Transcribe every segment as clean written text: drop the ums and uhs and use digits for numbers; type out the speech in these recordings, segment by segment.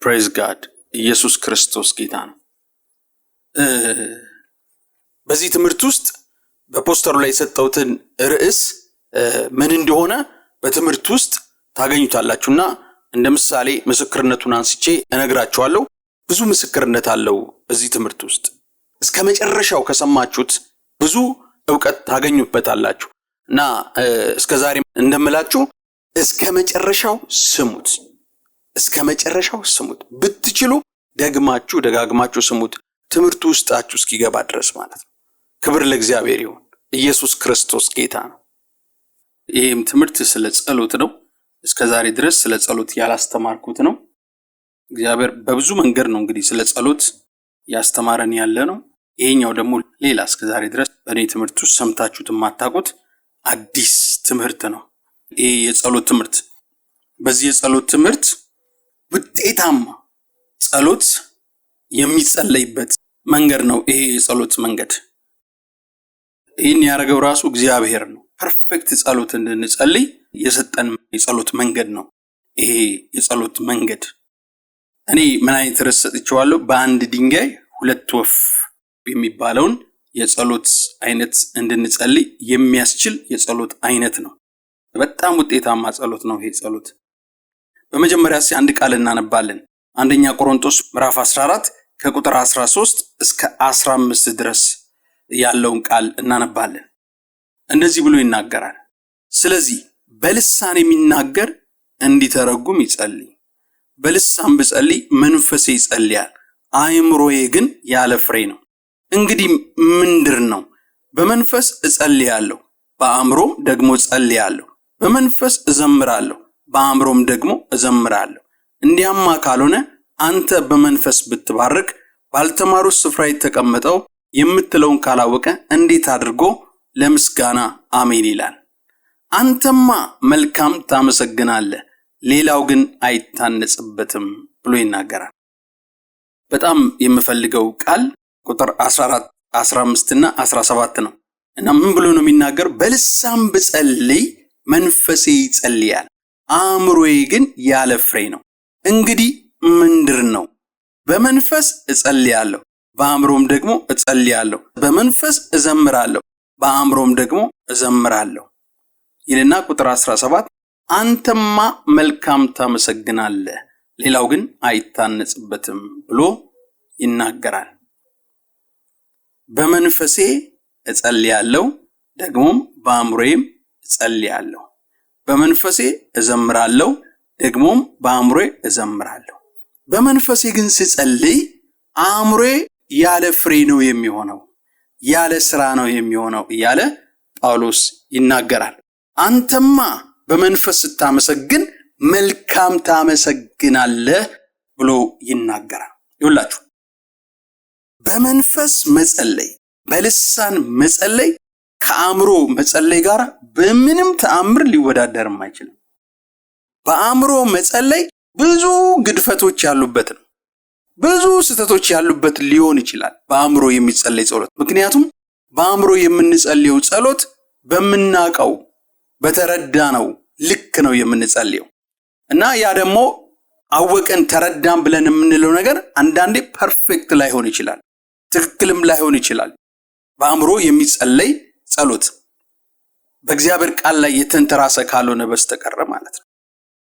ፕሬዝ ጋድ ኢየሱስ ክርስቶስ ጌታ ነው። በዚህ ትምህርት ውስጥ በፖስተሩ ላይ የሰጠሁትን ርዕስ ምን እንደሆነ በትምህርት ውስጥ ታገኙታላችሁና እንደ ምሳሌ ምስክርነቱን አንስቼ እነግራችኋለሁ። ብዙ ምስክርነት አለው እዚህ ትምህርት ውስጥ። እስከመጨረሻው ከሰማችሁት ብዙ ዕውቀት ታገኙበታላችሁ እና እስከዛሬ እንደምላችሁ እስከመጨረሻው ስሙት። እስከመጨረሻው ስሙት። ብትችሉ ደጋግማችሁ ስሙት። ትምህርቱ ውስጣችሁ እስኪገባ ድረስ ማለት ነው። ክብር ለእግዚአብሔር ይሁን። ኢየሱስ ክርስቶስ ጌታ ነው። ይህም ትምህርት ስለ ጸሎት ነው። እስከዛሬ ድረስ ስለ ጸሎት ያላስተማርኩት ነው። እግዚአብሔር በብዙ መንገድ ነው እንግዲህ ስለ ጸሎት ያስተማረን ያለ ነው። ይሄኛው ደግሞ ሌላ እስከዛሬ ድረስ በእኔ ትምህርት ውስጥ ሰምታችሁት የማታውቁት አዲስ ትምህርት ነው። ይሄ የጸሎት ትምህርት። በዚህ የጸሎት ትምህርት ውጤታማ ጸሎት የሚጸለይበት መንገድ ነው። ይሄ የጸሎት መንገድ ይህን ያደረገው ራሱ እግዚአብሔር ነው። ፐርፌክት ጸሎት እንድንጸልይ የሰጠን የጸሎት መንገድ ነው ይሄ የጸሎት መንገድ። እኔ ምን አይነት ርዕስ ሰጥቼዋለሁ? በአንድ ድንጋይ ሁለት ወፍ የሚባለውን የጸሎት አይነት እንድንጸልይ የሚያስችል የጸሎት አይነት ነው። በጣም ውጤታማ ጸሎት ነው ይሄ ጸሎት። በመጀመሪያ አንድ ቃል እናነባለን። አንደኛ ቆሮንቶስ ምዕራፍ 14 ከቁጥር 13 እስከ 15 ድረስ ያለውን ቃል እናነባለን። እንደዚህ ብሎ ይናገራል። ስለዚህ በልሳን የሚናገር እንዲተረጉም ይጸልይ። በልሳን ብጸልይ መንፈሴ ይጸልያል፣ አእምሮዬ ግን ያለ ፍሬ ነው። እንግዲህ ምንድር ነው? በመንፈስ እጸልያለሁ፣ በአእምሮም ደግሞ እጸልያለሁ። በመንፈስ እዘምራለሁ፣ በአእምሮም ደግሞ እዘምራለሁ። እንዲያማ ካልሆነ አንተ በመንፈስ ብትባርክ ባልተማሩት ስፍራ የተቀመጠው የምትለውን ካላወቀ እንዴት አድርጎ ለምስጋና አሜን ይላል? አንተማ መልካም ታመሰግናለህ፣ ሌላው ግን አይታነጽበትም ብሎ ይናገራል። በጣም የምፈልገው ቃል ቁጥር 14፣ 15 እና 17 ነው እና ምን ብሎ ነው የሚናገር? በልሳን ብጸልይ መንፈሴ ይጸልያል፣ አእምሮዬ ግን ያለ ፍሬ ነው። እንግዲህ ምንድር ነው? በመንፈስ እጸልያለሁ፣ በአእምሮም ደግሞ እጸልያለሁ። በመንፈስ እዘምራለሁ፣ በአእምሮም ደግሞ እዘምራለሁ ይልና ቁጥር 17 አንተማ መልካም ታመሰግናለህ፣ ሌላው ግን አይታነጽበትም ብሎ ይናገራል። በመንፈሴ እጸልያለሁ፣ ደግሞም በአእምሮዬም እጸልያለሁ። በመንፈሴ እዘምራለሁ፣ ደግሞም በአእምሮዬ እዘምራለሁ። በመንፈሴ ግን ስጸልይ አእምሮዬ ያለ ፍሬ ነው የሚሆነው፣ ያለ ስራ ነው የሚሆነው እያለ ጳውሎስ ይናገራል። አንተማ በመንፈስ ስታመሰግን መልካም ታመሰግናለህ ብሎ ይናገራል። ይኸውላችሁ በመንፈስ መጸለይ፣ በልሳን መጸለይ ከአእምሮ መጸለይ ጋር በምንም ተአምር ሊወዳደርም አይችልም። በአእምሮ መጸለይ ብዙ ግድፈቶች ያሉበት ነው። ብዙ ስህተቶች ያሉበት ሊሆን ይችላል በአእምሮ የሚጸለይ ጸሎት። ምክንያቱም በአእምሮ የምንጸልየው ጸሎት በምናውቀው በተረዳነው ልክ ነው የምንጸልየው እና ያ ደግሞ አወቀን ተረዳን ብለን የምንለው ነገር አንዳንዴ ፐርፌክት ላይሆን ይችላል፣ ትክክልም ላይሆን ይችላል። በአእምሮ የሚጸለይ ጸሎት በእግዚአብሔር ቃል ላይ የተንተራሰ ካልሆነ በስተቀር ማለት ነው።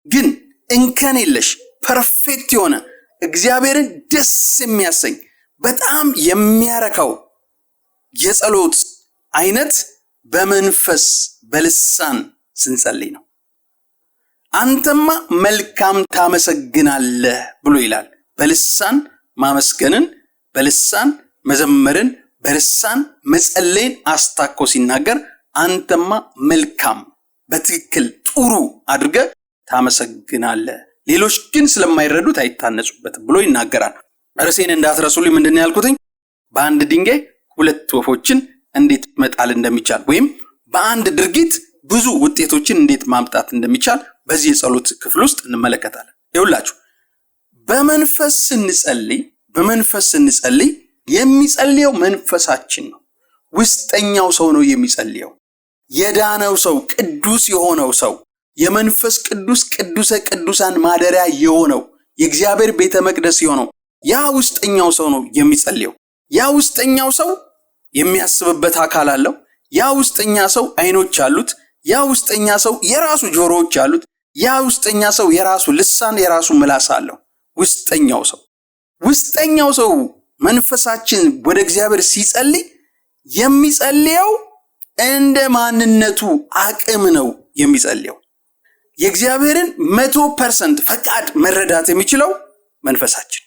ግን እንከን የለሽ ፐርፌክት የሆነ እግዚአብሔርን ደስ የሚያሰኝ በጣም የሚያረካው የጸሎት አይነት በመንፈስ በልሳን ስንጸልይ ነው። አንተማ መልካም ታመሰግናለህ ብሎ ይላል። በልሳን ማመስገንን፣ በልሳን መዘመርን፣ በልሳን መጸለይን አስታኮ ሲናገር አንተማ መልካም በትክክል ጥሩ አድርገህ ታመሰግናለህ፣ ሌሎች ግን ስለማይረዱት አይታነጹበትም ብሎ ይናገራል። ርዕሴን እንዳትረሱልኝ ምንድነው ያልኩትኝ? በአንድ ድንጋይ ሁለት ወፎችን እንዴት መጣል እንደሚቻል ወይም በአንድ ድርጊት ብዙ ውጤቶችን እንዴት ማምጣት እንደሚቻል በዚህ የጸሎት ክፍል ውስጥ እንመለከታለን። ይኸውላችሁ በመንፈስ ስንጸልይ የሚጸልየው መንፈሳችን ነው። ውስጠኛው ሰው ነው የሚጸልየው። የዳነው ሰው፣ ቅዱስ የሆነው ሰው፣ የመንፈስ ቅዱስ ቅዱሰ ቅዱሳን ማደሪያ የሆነው የእግዚአብሔር ቤተ መቅደስ የሆነው ያ ውስጠኛው ሰው ነው የሚጸልየው። ያ ውስጠኛው ሰው የሚያስብበት አካል አለው። ያ ውስጠኛ ሰው አይኖች አሉት። ያ ውስጠኛ ሰው የራሱ ጆሮዎች አሉት። ያ ውስጠኛ ሰው የራሱ ልሳን፣ የራሱ ምላስ አለው። ውስጠኛው ሰው መንፈሳችን ወደ እግዚአብሔር ሲጸልይ የሚጸልየው እንደ ማንነቱ አቅም ነው የሚጸልየው። የእግዚአብሔርን 100% ፈቃድ መረዳት የሚችለው መንፈሳችን።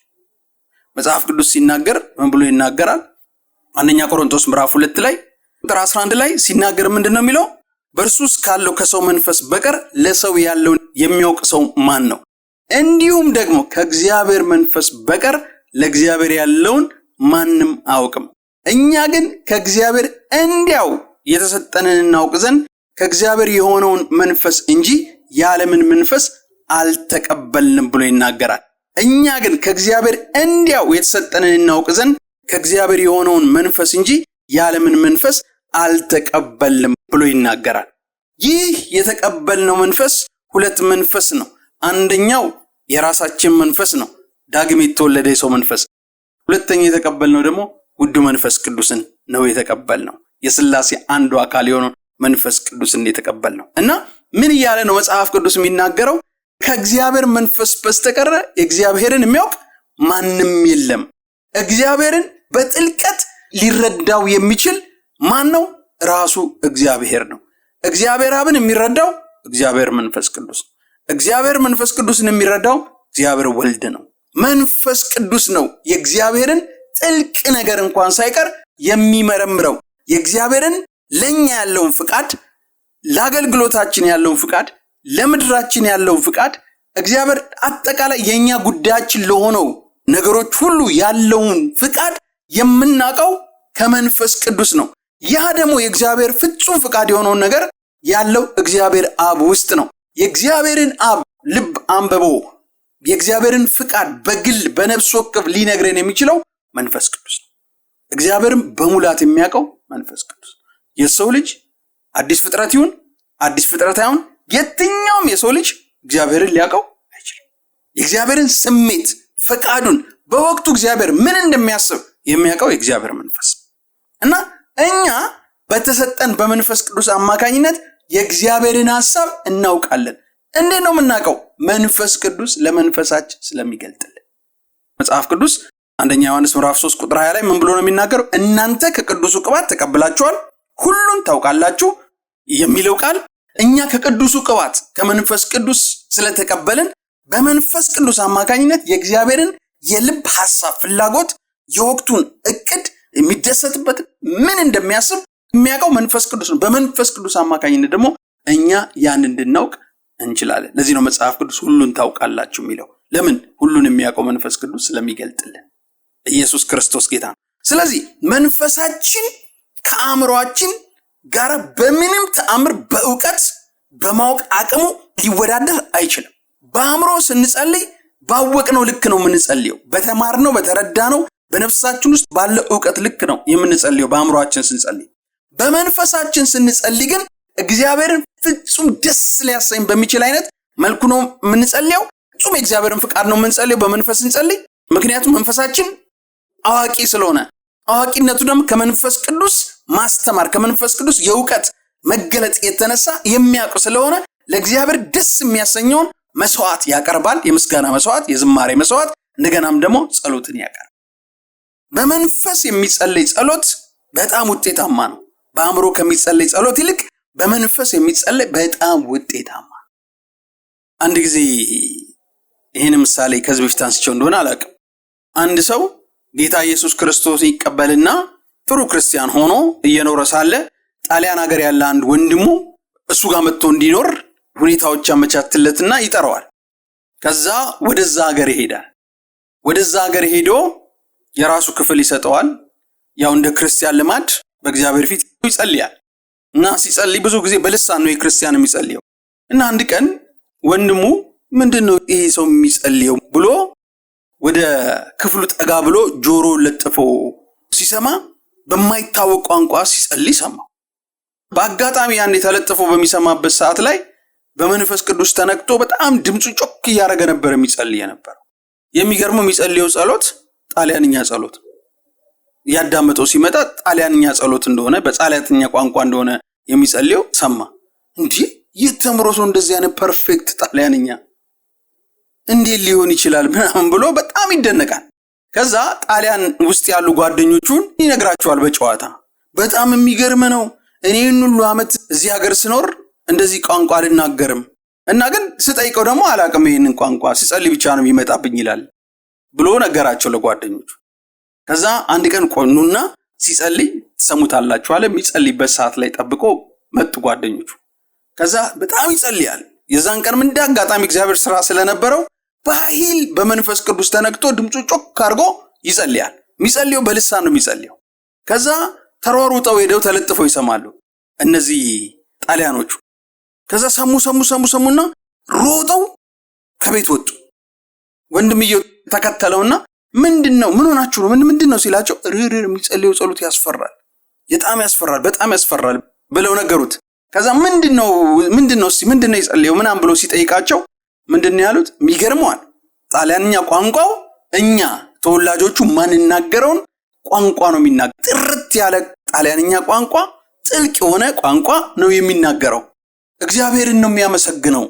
መጽሐፍ ቅዱስ ሲናገር ምን ብሎ ይናገራል? አንደኛ ቆሮንቶስ ምዕራፍ 2 ላይ ቁጥር 11 ላይ ሲናገር ምንድነው የሚለው? በእርሱስ ካለው ከሰው መንፈስ በቀር ለሰው ያለውን የሚያውቅ ሰው ማን ነው? እንዲሁም ደግሞ ከእግዚአብሔር መንፈስ በቀር ለእግዚአብሔር ያለውን ማንም አያውቅም። እኛ ግን ከእግዚአብሔር እንዲያው የተሰጠንን እናውቅ ዘንድ ከእግዚአብሔር የሆነውን መንፈስ እንጂ የዓለምን መንፈስ አልተቀበልንም ብሎ ይናገራል። እኛ ግን ከእግዚአብሔር እንዲያው የተሰጠንን እናውቅ ዘንድ ከእግዚአብሔር የሆነውን መንፈስ እንጂ የዓለምን መንፈስ አልተቀበልንም ብሎ ይናገራል። ይህ የተቀበልነው መንፈስ ሁለት መንፈስ ነው። አንደኛው የራሳችን መንፈስ ነው፣ ዳግም የተወለደ የሰው መንፈስ። ሁለተኛ የተቀበልነው ደግሞ ውዱ መንፈስ ቅዱስን ነው የተቀበልነው። የሥላሴ አንዱ አካል የሆነው መንፈስ ቅዱስን የተቀበልነው እና ምን እያለ ነው መጽሐፍ ቅዱስ የሚናገረው? ከእግዚአብሔር መንፈስ በስተቀር እግዚአብሔርን የሚያውቅ ማንም የለም። እግዚአብሔርን በጥልቀት ሊረዳው የሚችል ማን ነው? ራሱ እግዚአብሔር ነው። እግዚአብሔር አብን የሚረዳው እግዚአብሔር መንፈስ ቅዱስ ነው። እግዚአብሔር መንፈስ ቅዱስን የሚረዳው እግዚአብሔር ወልድ ነው። መንፈስ ቅዱስ ነው የእግዚአብሔርን ጥልቅ ነገር እንኳን ሳይቀር የሚመረምረው። የእግዚአብሔርን ለኛ ያለውን ፍቃድ፣ ለአገልግሎታችን ያለውን ፍቃድ፣ ለምድራችን ያለውን ፍቃድ፣ እግዚአብሔር አጠቃላይ የኛ ጉዳያችን ለሆነው ነገሮች ሁሉ ያለውን ፍቃድ የምናውቀው ከመንፈስ ቅዱስ ነው። ያ ደግሞ የእግዚአብሔር ፍጹም ፍቃድ የሆነውን ነገር ያለው እግዚአብሔር አብ ውስጥ ነው። የእግዚአብሔርን አብ ልብ አንብቦ የእግዚአብሔርን ፍቃድ በግል በነፍስ ወከፍ ሊነግረን የሚችለው መንፈስ ቅዱስ ነው። እግዚአብሔርን በሙላት የሚያውቀው መንፈስ ቅዱስ። የሰው ልጅ አዲስ ፍጥረት ይሁን አዲስ ፍጥረት አይሁን የትኛውም የሰው ልጅ እግዚአብሔርን ሊያውቀው አይችልም። የእግዚአብሔርን ስሜት ፈቃዱን በወቅቱ እግዚአብሔር ምን እንደሚያስብ የሚያውቀው የእግዚአብሔር መንፈስ እና እኛ በተሰጠን በመንፈስ ቅዱስ አማካኝነት የእግዚአብሔርን ሐሳብ እናውቃለን። እንዴት ነው የምናውቀው? መንፈስ ቅዱስ ለመንፈሳችን ስለሚገልጥልን። መጽሐፍ ቅዱስ አንደኛ ዮሐንስ ምዕራፍ 3 ቁጥር 20 ላይ ምን ብሎ ነው የሚናገረው? እናንተ ከቅዱሱ ቅባት ተቀብላችኋል፣ ሁሉን ታውቃላችሁ የሚለው ቃል እኛ ከቅዱሱ ቅባት ከመንፈስ ቅዱስ ስለተቀበልን በመንፈስ ቅዱስ አማካኝነት የእግዚአብሔርን የልብ ሐሳብ፣ ፍላጎት፣ የወቅቱን እቅድ፣ የሚደሰትበት ምን እንደሚያስብ የሚያውቀው መንፈስ ቅዱስ ነው። በመንፈስ ቅዱስ አማካኝነት ደግሞ እኛ ያን እንድናውቅ እንችላለን። ለዚህ ነው መጽሐፍ ቅዱስ ሁሉን ታውቃላችሁ የሚለው። ለምን? ሁሉን የሚያውቀው መንፈስ ቅዱስ ስለሚገልጥልን። ኢየሱስ ክርስቶስ ጌታ ነው። ስለዚህ መንፈሳችን ከአእምሮአችን ጋር በምንም ተአምር በእውቀት በማወቅ አቅሙ ሊወዳደር አይችልም። በአእምሮ ስንጸልይ ባወቅነው ልክ ነው የምንጸልየው። በተማርነው በተረዳነው በነፍሳችን ውስጥ ባለው እውቀት ልክ ነው የምንጸልየው በአእምሮአችን ስንጸልይ። በመንፈሳችን ስንጸልይ ግን እግዚአብሔርን ፍጹም ደስ ሊያሰኝ በሚችል አይነት መልኩ ነው የምንጸልየው። ፍጹም የእግዚአብሔርን ፍቃድ ነው የምንጸልየው በመንፈስ ስንጸልይ። ምክንያቱም መንፈሳችን አዋቂ ስለሆነ፣ አዋቂነቱ ደግሞ ከመንፈስ ቅዱስ ማስተማር ከመንፈስ ቅዱስ የእውቀት መገለጥ የተነሳ የሚያውቅ ስለሆነ ለእግዚአብሔር ደስ የሚያሰኘውን መስዋዕት ያቀርባል። የምስጋና መስዋዕት፣ የዝማሬ መስዋዕት፣ እንደገናም ደግሞ ጸሎትን ያቀርባል። በመንፈስ የሚጸለይ ጸሎት በጣም ውጤታማ ነው። በአእምሮ ከሚጸለይ ጸሎት ይልቅ በመንፈስ የሚጸለይ በጣም ውጤታማ። አንድ ጊዜ ይህን ምሳሌ ከዚህ በፊት አንስቼው እንደሆነ አላውቅም። አንድ ሰው ጌታ ኢየሱስ ክርስቶስ ይቀበልና ጥሩ ክርስቲያን ሆኖ እየኖረ ሳለ ጣሊያን ሀገር ያለ አንድ ወንድሙ እሱ ጋር መጥቶ እንዲኖር ሁኔታዎች ያመቻትለትና ይጠራዋል። ከዛ ወደዛ ሀገር ይሄዳል። ወደዛ ሀገር ሄዶ የራሱ ክፍል ይሰጠዋል። ያው እንደ ክርስቲያን ልማድ በእግዚአብሔር ፊት ይጸልያል እና ሲጸልይ ብዙ ጊዜ በልሳን ነው የክርስቲያን የሚጸልየው። እና አንድ ቀን ወንድሙ ምንድነው ይሄ ሰው የሚጸልየው ብሎ ወደ ክፍሉ ጠጋ ብሎ ጆሮ ለጥፎ ሲሰማ በማይታወቅ ቋንቋ ሲጸልይ ሰማው። በአጋጣሚ ያን የተለጠፈ በሚሰማበት ሰዓት ላይ በመንፈስ ቅዱስ ተነክቶ በጣም ድምፁ ጮክ እያደረገ ነበር የሚጸልይ ነበር። የሚገርመው የሚጸልየው ጸሎት ጣሊያንኛ ጸሎት ያዳመጠው ሲመጣ ጣሊያንኛ ጸሎት እንደሆነ በጣሊያንኛ ቋንቋ እንደሆነ የሚጸልየው ሰማ። እንጂ የተምሮት ነው እንደዚህ አይነት ፐርፌክት ጣሊያንኛ እንዴት ሊሆን ይችላል ምናምን ብሎ በጣም ይደነቃል። ከዛ ጣሊያን ውስጥ ያሉ ጓደኞቹን ይነግራቸዋል በጨዋታ በጣም የሚገርም ነው፣ እኔን ሁሉ አመት እዚህ ሀገር ስኖር እንደዚህ ቋንቋ አልናገርም እና ግን ስጠይቀው ደግሞ አላቅም ይሄንን ቋንቋ ሲጸልይ ብቻ ነው የሚመጣብኝ ይላል ብሎ ነገራቸው ለጓደኞቹ። ከዛ አንድ ቀን ቆኑና ሲጸልይ ተሰሙታላችሁ አለ። የሚጸልይበት ሰዓት ላይ ጠብቆ መጡ ጓደኞቹ። ከዛ በጣም ይጸልያል። የዛን ቀን ምን እንዳጋጣሚ እግዚአብሔር ስራ ስለነበረው በኃይል በመንፈስ ቅዱስ ተነክቶ ድምፁ ጮክ አድርጎ ይጸልያል። የሚጸልየው በልሳን ነው የሚጸልየው። ከዛ ተሯሩጠው ሄደው ተለጥፈው ይሰማሉ እነዚህ ጣሊያኖቹ። ከዛ ሰሙና ሮጠው ከቤት ወጡ። ወንድምየው ተከተለውና ምንድነው ምን ሆናችሁ ነው ምንድነው ሲላቸው የሚጸልየው ጸሎት ያስፈራል፣ በጣም ያስፈራል ብለው ነገሩት። ከዛ ምንድነው ይጸልየው ምናምን ብሎ ሲጠይቃቸው ምንድነው ያሉት? የሚገርመዋል ጣሊያንኛ ቋንቋው እኛ ተወላጆቹ ማንናገረውን ቋንቋ ነው የሚናገረው። ጥርት ያለ ጣሊያንኛ ቋንቋ፣ ጥልቅ የሆነ ቋንቋ ነው የሚናገረው። እግዚአብሔርን ነው የሚያመሰግነው።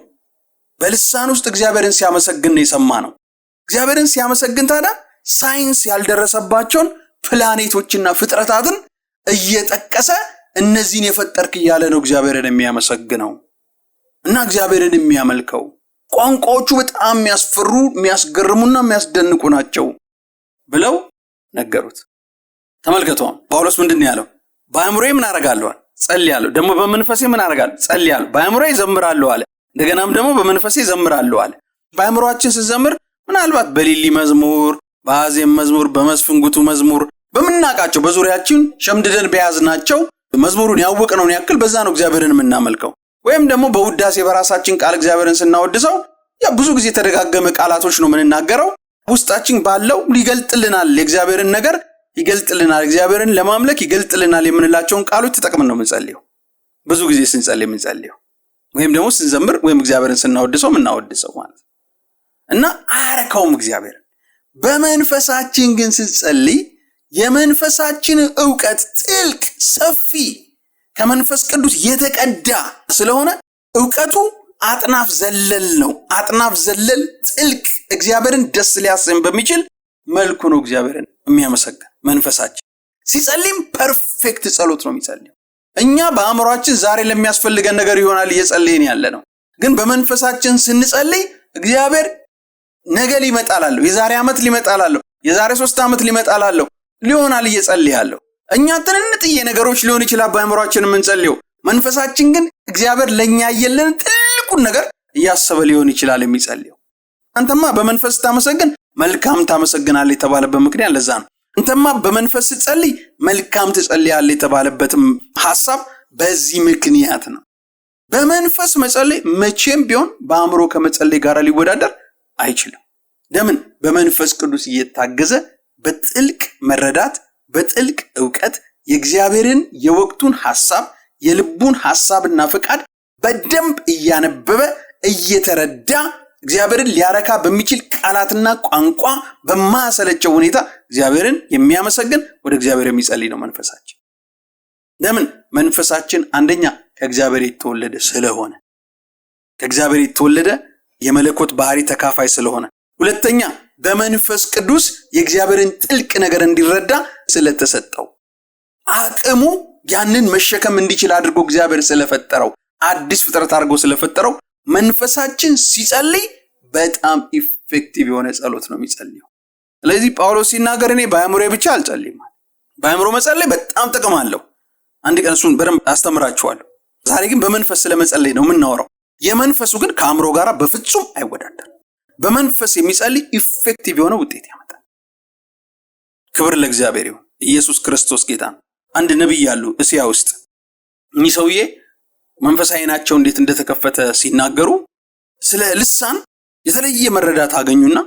በልሳን ውስጥ እግዚአብሔርን ሲያመሰግን ነው የሰማነው። እግዚአብሔርን ሲያመሰግን ታዲያ ሳይንስ ያልደረሰባቸውን ፕላኔቶችና ፍጥረታትን እየጠቀሰ እነዚህን የፈጠርክ እያለ ነው እግዚአብሔርን የሚያመሰግነው እና እግዚአብሔርን የሚያመልከው። ቋንቋዎቹ በጣም የሚያስፈሩ የሚያስገርሙና የሚያስደንቁ ናቸው ብለው ነገሩት። ተመልከቱ ጳውሎስ ምንድን ያለው? በአእምሮዬ ምን አደርጋለሁ? ጸልያለሁ። ደግሞ በመንፈሴ ምን አደርጋለሁ? ጸልያለሁ። በአእምሮዬ ዘምራለሁ አለ። እንደገናም ደግሞ በመንፈሴ ዘምራለሁ አለ። በአእምሮአችን ስንዘምር ምናልባት በሊሊ መዝሙር፣ በአዜም መዝሙር፣ በመስፍንጉቱ መዝሙር በምናቃቸው በዙሪያችን ሸምድደን በያዝናቸው መዝሙሩን ያወቅነውን ያክል በዛ ነው እግዚአብሔርን የምናመልከው። ወይም ደግሞ በውዳሴ በራሳችን ቃል እግዚአብሔርን ስናወድሰው ብዙ ጊዜ ተደጋገመ ቃላቶች ነው የምንናገረው። ውስጣችን ባለው ሊገልጥልናል፣ የእግዚአብሔርን ነገር ይገልጥልናል፣ እግዚአብሔርን ለማምለክ ይገልጥልናል የምንላቸውን ቃሎች ተጠቅመን ነው የምንጸልየው። ብዙ ጊዜ ስንጸልይ የምንጸልየው ወይም ደግሞ ስንዘምር ወይም እግዚአብሔርን ስናወድሰው የምናወድሰው ማለት እና አያረካውም እግዚአብሔር። በመንፈሳችን ግን ስንጸልይ የመንፈሳችን ዕውቀት ጥልቅ ሰፊ ከመንፈስ ቅዱስ የተቀዳ ስለሆነ ዕውቀቱ አጥናፍ ዘለል ነው። አጥናፍ ዘለል ጥልቅ እግዚአብሔርን ደስ ሊያሰኝ በሚችል መልኩ ነው እግዚአብሔርን የሚያመሰግን። መንፈሳችን ሲጸልይም ፐርፌክት ጸሎት ነው የሚጸልየው። እኛ በአእምሮአችን ዛሬ ለሚያስፈልገን ነገር ይሆናል እየጸለይን ያለ ነው። ግን በመንፈሳችን ስንጸልይ እግዚአብሔር ነገ ሊመጣላለሁ፣ የዛሬ ዓመት ሊመጣላለሁ፣ የዛሬ 3 ዓመት ሊመጣላለሁ ሊሆናል እየጸልያለሁ። እኛ ትንንጥዬ ነገሮች ሊሆን ይችላል በአእምሮአችን የምንጸልየው። መንፈሳችን ግን እግዚአብሔር ለኛ ያየለን ጥልቁን ነገር እያሰበ ሊሆን ይችላል የሚጸልየው። አንተማ በመንፈስ ታመሰግን መልካም ታመሰግናለህ የተባለበት ምክንያት ለዛ ነው። አንተማ በመንፈስ ጸልይ መልካም ትጸልያለህ የተባለበትም ሐሳብ በዚህ ምክንያት ነው። በመንፈስ መጸለይ መቼም ቢሆን በአእምሮ ከመጸለይ ጋር ሊወዳደር አይችልም። ለምን? በመንፈስ ቅዱስ እየታገዘ በጥልቅ መረዳት በጥልቅ ዕውቀት የእግዚአብሔርን የወቅቱን ሐሳብ የልቡን ሐሳብና ፍቃድ በደንብ እያነበበ እየተረዳ እግዚአብሔርን ሊያረካ በሚችል ቃላትና ቋንቋ በማያሰለቸው ሁኔታ እግዚአብሔርን የሚያመሰግን ወደ እግዚአብሔር የሚጸልይ ነው መንፈሳችን። ለምን? መንፈሳችን አንደኛ ከእግዚአብሔር የተወለደ ስለሆነ፣ ከእግዚአብሔር የተወለደ የመለኮት ባህሪ ተካፋይ ስለሆነ፣ ሁለተኛ በመንፈስ ቅዱስ የእግዚአብሔርን ጥልቅ ነገር እንዲረዳ ስለተሰጠው፣ አቅሙ ያንን መሸከም እንዲችል አድርጎ እግዚአብሔር ስለፈጠረው፣ አዲስ ፍጥረት አድርጎ ስለፈጠረው መንፈሳችን ሲጸልይ በጣም ኢፌክቲቭ የሆነ ጸሎት ነው የሚጸልየው። ስለዚህ ጳውሎስ ሲናገር እኔ በአእምሮዬ ብቻ አልጸልይም። በአእምሮ መጸለይ በጣም ጥቅም አለው። አንድ ቀን እሱን በደንብ አስተምራችኋለሁ። ዛሬ ግን በመንፈስ ስለመጸለይ ነው የምናወራው። የመንፈሱ ግን ከአእምሮ ጋር በፍጹም አይወዳደርም። በመንፈስ የሚጸልይ ኢፌክቲቭ የሆነ ውጤት ያመጣል። ክብር ለእግዚአብሔር ይሁን። ኢየሱስ ክርስቶስ ጌታ ነው። አንድ ነብይ ያሉ እስያ ውስጥ እኚህ ሰውዬ መንፈሳዊ ዓይናቸው እንዴት እንደተከፈተ ሲናገሩ ስለ ልሳን የተለየ መረዳት አገኙና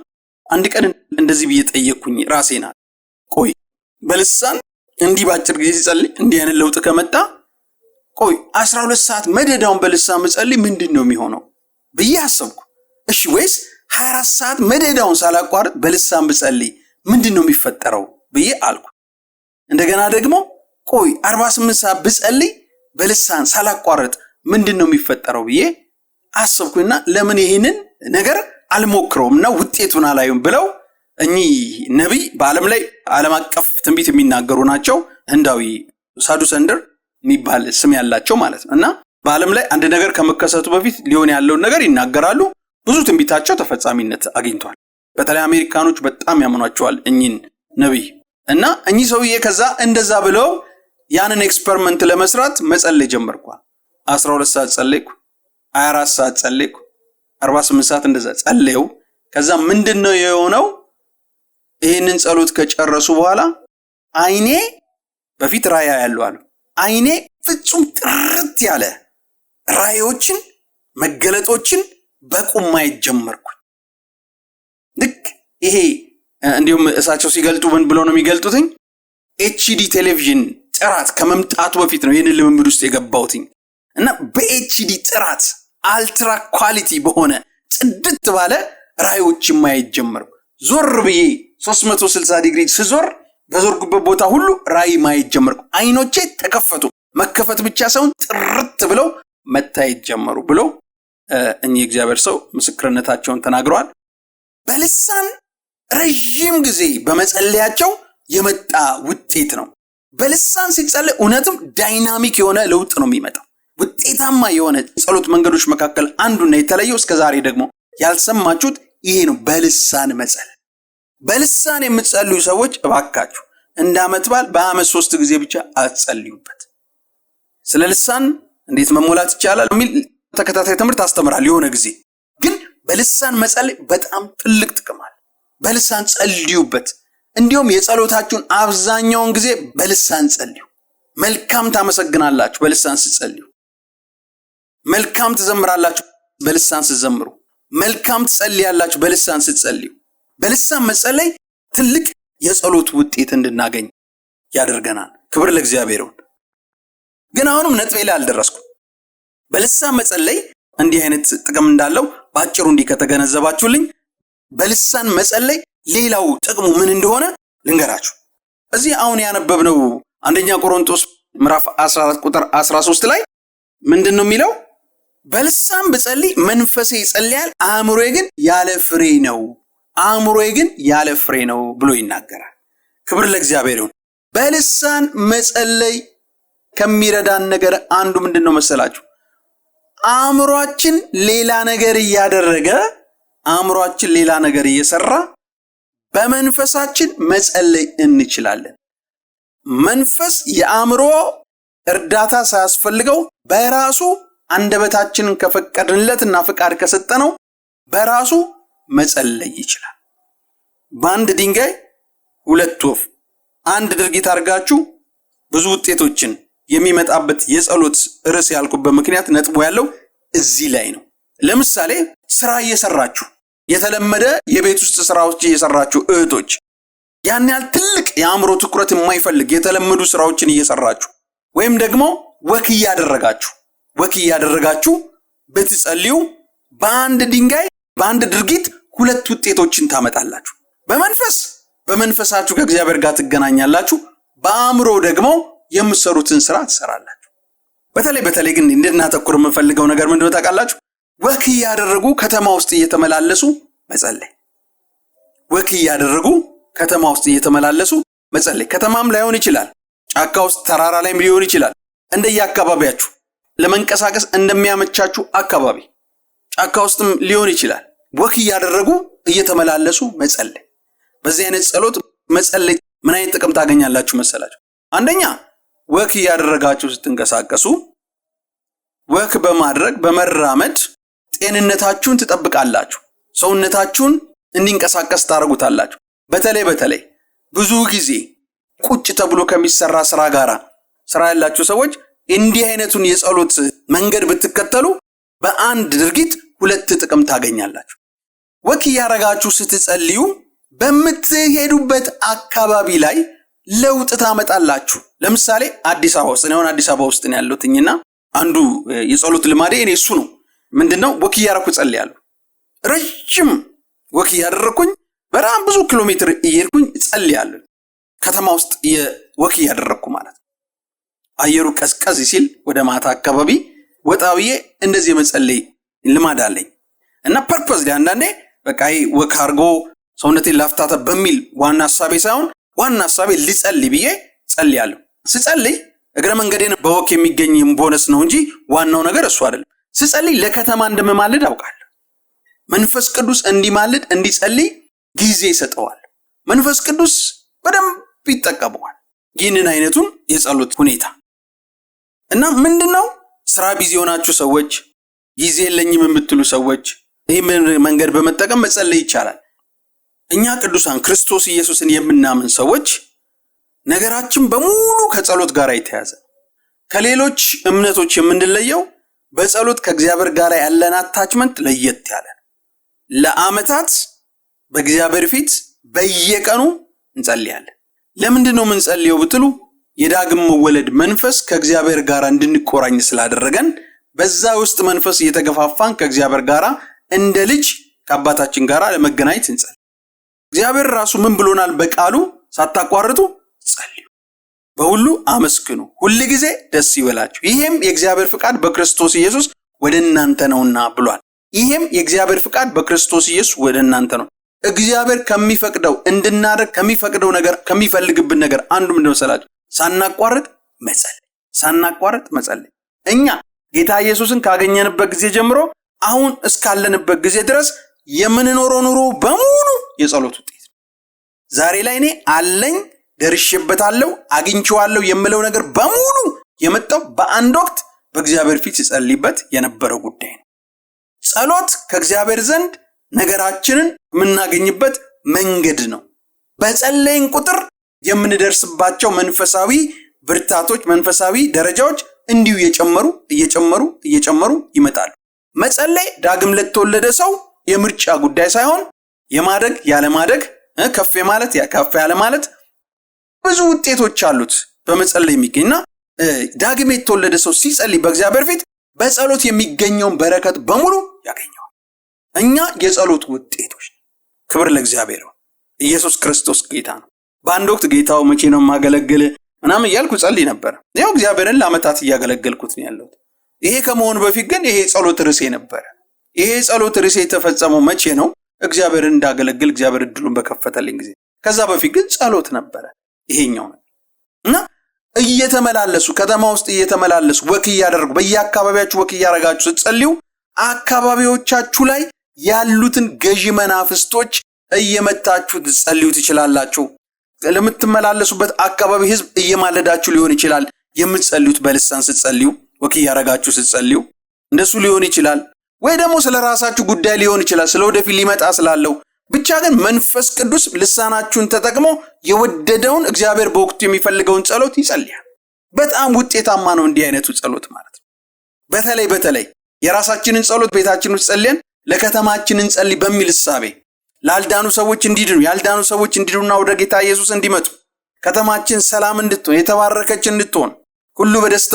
አንድ ቀን እንደዚህ ብዬ ጠየቅኩኝ ራሴና፣ ቆይ በልሳን እንዲህ ባጭር ጊዜ ሲጸልይ እንዲህ አይነት ለውጥ ከመጣ ቆይ 12 ሰዓት መደዳውን በልሳን መጸለይ ምንድነው የሚሆነው ብዬ አሰብኩ። እሺ ወይስ 24 ሰዓት መደዳውን ሳላቋርጥ በልሳን ብጸልይ ምንድነው የሚፈጠረው ብዬ አልኩ። እንደገና ደግሞ ቆይ 48 ሰዓት ብጸልይ በልሳን ሳላቋርጥ ምንድነው የሚፈጠረው ብዬ አሰብኩና ለምን ይሄንን ነገር አልሞክረውምና ውጤቱን አላዩም ብለው እኚህ ነብይ በዓለም ላይ ዓለም አቀፍ ትንቢት የሚናገሩ ናቸው። ህንዳዊ ሳዱ ሰንደር የሚባል ስም ያላቸው ማለት ነው። እና በዓለም ላይ አንድ ነገር ከመከሰቱ በፊት ሊሆን ያለውን ነገር ይናገራሉ። ብዙ ትንቢታቸው ተፈጻሚነት አግኝቷል። በተለይ አሜሪካኖች በጣም ያምኗቸዋል እኚህን ነብይ። እና እኚህ ሰውዬ ከዛ እንደዛ ብለው ያንን ኤክስፐሪመንት ለመስራት መጸለይ ጀመርኳል። 12 ሰዓት ጸለይኩ፣ 24 ሰዓት ጸለይኩ፣ 48 ሰዓት እንደዛ ጸለዩ። ከዛ ምንድነው የሆነው? ይሄንን ጸሎት ከጨረሱ በኋላ አይኔ በፊት ራእይ ያለው አሉ። አይኔ ፍጹም ጥርት ያለ ራእዮችን መገለጦችን በቁም ማየት ጀመርኩ። ልክ ይሄ እንዲሁም እሳቸው ሲገልጡ ምን ብለው ነው የሚገልጡትኝ? ኤችዲ ቴሌቪዥን ጥራት ከመምጣቱ በፊት ነው ይሄንን ልምምድ ውስጥ የገባሁትኝ እና በኤችዲ ጥራት አልትራ ኳሊቲ በሆነ ጽድት ባለ ራእዮችን ማየት ጀመርኩ። ዞር ብዬ 360 ዲግሪ ስዞር በዞርኩበት ቦታ ሁሉ ራእይ ማየት ጀመርኩ። አይኖቼ ተከፈቱ። መከፈት ብቻ ሳይሆን ጥርት ብለው መታየት ጀመሩ ብለው እኚህ እግዚአብሔር ሰው ምስክርነታቸውን ተናግረዋል። በልሳን ረጅም ጊዜ በመጸለያቸው የመጣ ውጤት ነው። በልሳን ሲጸለይ እውነትም ዳይናሚክ የሆነ ለውጥ ነው የሚመጣው። ውጤታማ የሆነ ጸሎት መንገዶች መካከል አንዱና የተለየው እስከዛሬ ደግሞ ያልሰማችሁት ይሄ ነው፣ በልሳን መጸለይ። በልሳን የምትጸልዩ ሰዎች እባካችሁ እንደ ዓመት በዓል በዓመት 3 ጊዜ ብቻ አትጸልዩበት። ስለ ልሳን እንዴት መሞላት ይቻላል የሚል ተከታታይ ትምህርት አስተምራል የሆነ ጊዜ። ግን በልሳን መጸለይ በጣም ትልቅ ጥቅም አለ። በልሳን ጸልዩበት። እንዲሁም የጸሎታችሁን አብዛኛውን ጊዜ በልሳን ጸልዩ። መልካም ታመሰግናላችሁ በልሳን ስትጸልዩ። መልካም ትዘምራላችሁ በልሳን ስትዘምሩ። መልካም ትጸልያላችሁ በልሳን ስትጸልዩ። በልሳን መጸለይ ትልቅ የጸሎት ውጤት እንድናገኝ ያደርገናል። ክብር ለእግዚአብሔር ይሁን። ግን አሁንም ነጥቤ ላይ አልደረስኩም። በልሳን መጸለይ እንዲህ አይነት ጥቅም እንዳለው ባጭሩ እንዲህ ከተገነዘባችሁልኝ በልሳን መጸለይ ሌላው ጥቅሙ ምን እንደሆነ ልንገራችሁ። እዚህ አሁን ያነበብነው አንደኛ ቆሮንቶስ ምዕራፍ 14 ቁጥር 13 ላይ ምንድነው የሚለው? በልሳን ብጸልይ መንፈሴ ይጸልያል፣ አእምሮዬ ግን ያለ ፍሬ ነው። አእምሮዬ ግን ያለ ፍሬ ነው ብሎ ይናገራል። ክብር ለእግዚአብሔር ይሁን። በልሳን መጸለይ ከሚረዳን ነገር አንዱ ምንድነው መሰላችሁ? አእምሮአችን ሌላ ነገር እያደረገ አእምሮአችን ሌላ ነገር እየሰራ በመንፈሳችን መጸለይ እንችላለን። መንፈስ የአእምሮ እርዳታ ሳያስፈልገው በራሱ አንደበታችንን ከፈቀድንለትና ፍቃድ ከሰጠነው በራሱ መጸለይ ይችላል። በአንድ ድንጋይ ሁለት ወፍ፣ አንድ ድርጊት አድርጋችሁ ብዙ ውጤቶችን የሚመጣበት የጸሎት ርዕስ ያልኩበት ምክንያት ነጥቡ ያለው እዚህ ላይ ነው። ለምሳሌ ስራ እየሰራችሁ የተለመደ የቤት ውስጥ ስራዎች እየሰራችሁ እህቶች፣ ያን ያህል ትልቅ የአእምሮ ትኩረት የማይፈልግ የተለመዱ ስራዎችን እየሰራችሁ ወይም ደግሞ ወክ እያደረጋችሁ ብትጸልዩ በአንድ ድንጋይ በአንድ ድርጊት ሁለት ውጤቶችን ታመጣላችሁ። በመንፈሳችሁ ከእግዚአብሔር ጋር ትገናኛላችሁ። በአእምሮ ደግሞ የምትሰሩትን ስራ ትሰራላችሁ። በተለይ ግን እንድናተኩር የምፈልገው ነገር ምንድነው ታውቃላችሁ? ወክ እያደረጉ ከተማ ውስጥ እየተመላለሱ መጸለይ። ወክ እያደረጉ ከተማ ውስጥ እየተመላለሱ መጸለይ። ከተማም ላይሆን ይችላል፣ ጫካ ውስጥ ተራራ ላይም ሊሆን ይችላል። እንደየአካባቢያችሁ ለመንቀሳቀስ እንደሚያመቻችሁ አካባቢ ጫካ ውስጥም ሊሆን ይችላል። ወክ እያደረጉ እየተመላለሱ መጸለይ። በዚህ አይነት ጸሎት መጸለይ ምን አይነት ጥቅም ታገኛላችሁ መሰላችሁ? አንደኛ ወክ እያደረጋችሁ ስትንቀሳቀሱ ወክ በማድረግ በመራመድ ጤንነታችሁን ትጠብቃላችሁ። ሰውነታችሁን እንዲንቀሳቀስ ታደርጉታላችሁ። በተለይ ብዙ ጊዜ ቁጭ ተብሎ ከሚሰራ ስራ ጋራ ስራ ያላችሁ ሰዎች እንዲህ አይነቱን የጸሎት መንገድ ብትከተሉ በአንድ ድርጊት ሁለት ጥቅም ታገኛላችሁ። ወክ እያደረጋችሁ ስትጸልዩ በምትሄዱበት አካባቢ ላይ ለውጥ ታመጣላችሁ። ለምሳሌ አዲስ አበባ ውስጥ ነው ያለሁትና አንዱ የጸሎት ልማዴ እሱ ነው። ምንድነው? ወክ እያደረኩ ጸልያለሁ። ረጅም ወክ ያደረኩኝ በጣም ብዙ ኪሎ ሜትር እየሄድኩኝ ጸልያለሁ። ከተማ ውስጥ ወክ ያደረኩ ማለት አየሩ ቀዝቀዝ ሲል ወደ ማታ አካባቢ ወጣ ብዬ እንደዚህ የመጸለይ ልማድ አለኝ እና ፐርፐዝ አንዳንዴ በቃ ወክ አድርጎ ሰውነቴን ላፍታታ በሚል ዋና ሐሳቤ ሳይሆን ዋና ሐሳቤ ልጸልይ ብዬ ጸልያለሁ። ስጸልይ እግረ መንገዴን በወክ የሚገኝ ቦነስ ነው እንጂ ዋናው ነገር እሱ አይደለም። ስጸልይ ለከተማ እንደምማልድ አውቃለሁ። መንፈስ ቅዱስ እንዲማልድ እንዲጸልይ ጊዜ ይሰጠዋል። መንፈስ ቅዱስ በደንብ ይጠቀመዋል ይህንን አይነቱን የጸሎት ሁኔታ እና ምንድነው ስራ ቢዚ ሆናችሁ ሰዎች ጊዜ የለኝም የምትሉ ሰዎች ይህን መንገድ በመጠቀም መጸለይ ይቻላል። እኛ ቅዱሳን ክርስቶስ ኢየሱስን የምናምን ሰዎች ነገራችን በሙሉ ከጸሎት ጋር የተያዘ ከሌሎች እምነቶች የምንለየው በጸሎት ከእግዚአብሔር ጋር ያለን አታችመንት ለየት ያለ ለዓመታት በእግዚአብሔር ፊት በየቀኑ እንጸልያለን። ለምንድነው የምንጸልየው ብትሉ የዳግም መወለድ መንፈስ ከእግዚአብሔር ጋር እንድንቆራኝ ስላደረገን በዛ ውስጥ መንፈስ እየተገፋፋን ከእግዚአብሔር ጋር እንደ ልጅ ከአባታችን ጋር ለመገናኘት እንጸልይ። እግዚአብሔር ራሱ ምን ብሎናል? በቃሉ ሳታቋርጡ ጸልዩ፣ በሁሉ አመስግኑ፣ ሁሉ ጊዜ ደስ ይበላችሁ፣ ይሄም የእግዚአብሔር ፍቃድ በክርስቶስ ኢየሱስ ወደ እናንተ ነውና ብሏል። ይሄም የእግዚአብሔር ፍቃድ በክርስቶስ ኢየሱስ ወደ እናንተ ነው። እግዚአብሔር ከሚፈቅደው እንድናደርግ ከሚፈቅደው ነገር ከሚፈልግብን ነገር አንዱ ምንድነው መሰላችሁ? ሳናቋርጥ መጸለይ። እኛ ጌታ ኢየሱስን ካገኘንበት ጊዜ ጀምሮ አሁን እስካለንበት ጊዜ ድረስ የምንኖረው ኑሮ በሙሉ የጸሎት ውጤት ነው። ዛሬ ላይ እኔ አለኝ ደርሼበታለሁ አግኝቼዋለሁ የምለው ነገር በሙሉ የመጣው በአንድ ወቅት በእግዚአብሔር ፊት ሲጸልይበት የነበረው ጉዳይ ነው። ጸሎት ከእግዚአብሔር ዘንድ ነገራችንን የምናገኝበት መንገድ ነው። በጸለይን ቁጥር የምንደርስባቸው መንፈሳዊ ብርታቶች መንፈሳዊ ደረጃዎች እንዲሁ እየጨመሩ ይመጣሉ። መጸለይ ዳግም ለተወለደ ሰው የምርጫ ጉዳይ ሳይሆን የማደግ ያለማደግ ከፍ ያለ ማለት ብዙ ውጤቶች አሉት በመጸለይ የሚገኝና ዳግም የተወለደ ሰው ሲጸልይ በእግዚአብሔር ፊት በጸሎት የሚገኘውን በረከት በሙሉ ያገኛል። እኛ የጸሎት ውጤቶች። ክብር ለእግዚአብሔር ነው። ኢየሱስ ክርስቶስ ጌታ ነው። በአንድ ወቅት ጌታው መቼ ነው ማገለግል ምናምን እያልኩ ጸልይ ነበር። ያው እግዚአብሔርን ለዓመታት እያገለገልኩት ነው ያለሁት። ይሄ ከመሆኑ በፊት ግን ይሄ ጸሎት ርዕሴ ነበር። ይሄ ጸሎት ርዕሴ የተፈጸመው መቼ ነው? እግዚአብሔርን እንዳገለግል እግዚአብሔር እድሉን በከፈተልኝ ጊዜ። ከዛ በፊት ግን ጸሎት ነበር ይሄኛው ነው እና እየተመላለሱ ከተማ ውስጥ እየተመላለሱ ወክ ያደርጉ በየአካባቢያችሁ ወክ ያረጋችሁ ስትጸልዩ አካባቢዎቻችሁ ላይ ያሉትን ገዢ መናፍስቶች እየመታችሁ ትጸልዩ ትችላላችሁ። ለምትመላለሱበት አካባቢ ህዝብ እየማለዳችሁ ሊሆን ይችላል የምትጸልዩት። በልሳን ስትጸልዩ ወክ ያረጋችሁ ስትጸልዩ እንደሱ ሊሆን ይችላል። ወይ ደግሞ ስለራሳችሁ ጉዳይ ሊሆን ይችላል፣ ስለወደፊት ሊመጣ ስላለው። ብቻ ግን መንፈስ ቅዱስ ልሳናችሁን ተጠቅሞ የወደደውን እግዚአብሔር በወቅቱ የሚፈልገውን ጸሎት ይጸልያል። በጣም ውጤታማ ነው እንዲህ አይነቱ ጸሎት ማለት ነው። በተለይ የራሳችንን ጸሎት ቤታችን ውስጥ ጸልየን ለከተማችን እንጸልይ በሚል እሳቤ ላልዳኑ ሰዎች እንዲድኑ ያልዳኑ ሰዎች እንዲድኑና ወደ ጌታ ኢየሱስ እንዲመጡ ከተማችን ሰላም እንድትሆን የተባረከች እንድትሆን ሁሉ በደስታ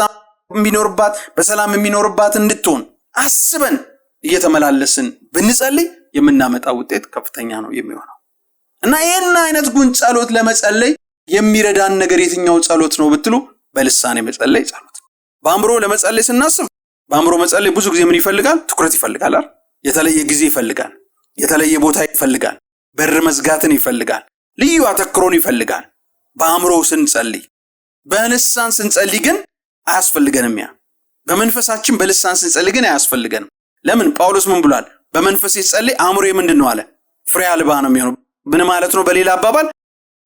የሚኖርባት በሰላም የሚኖርባት እንድትሆን አስበን እየተመላለስን ብንጸልይ የምናመጣው ውጤት ከፍተኛ ነው የሚሆነው። እና ይሄን አይነት ጉን ጸሎት ለመጸለይ የሚረዳን ነገር የትኛው ጸሎት ነው ብትሉ በልሳን የመጸለይ ጸሎት ነው። በአእምሮ ለመጸለይ ስናስብ በአእምሮ መጸለይ ብዙ ጊዜ ምን ይፈልጋል? ትኩረት ይፈልጋል አይደል? የተለየ ጊዜ ይፈልጋል፣ የተለየ ቦታ ይፈልጋል፣ በር መዝጋትን ይፈልጋል፣ ልዩ አተክሮን ይፈልጋል። በአእምሮ ስንጸልይ በልሳን ስንጸልይ ግን አያስፈልገንም። ያ በመንፈሳችን በልሳን ስንጸልይ ግን አያስፈልገንም። ለምን? ጳውሎስ ምን ብሏል? በመንፈስ ሲጸልይ አእምሮዬ ምንድነው አለ? ፍሬ አልባ ነው የሚሆነው። ምን ማለት ነው? በሌላ አባባል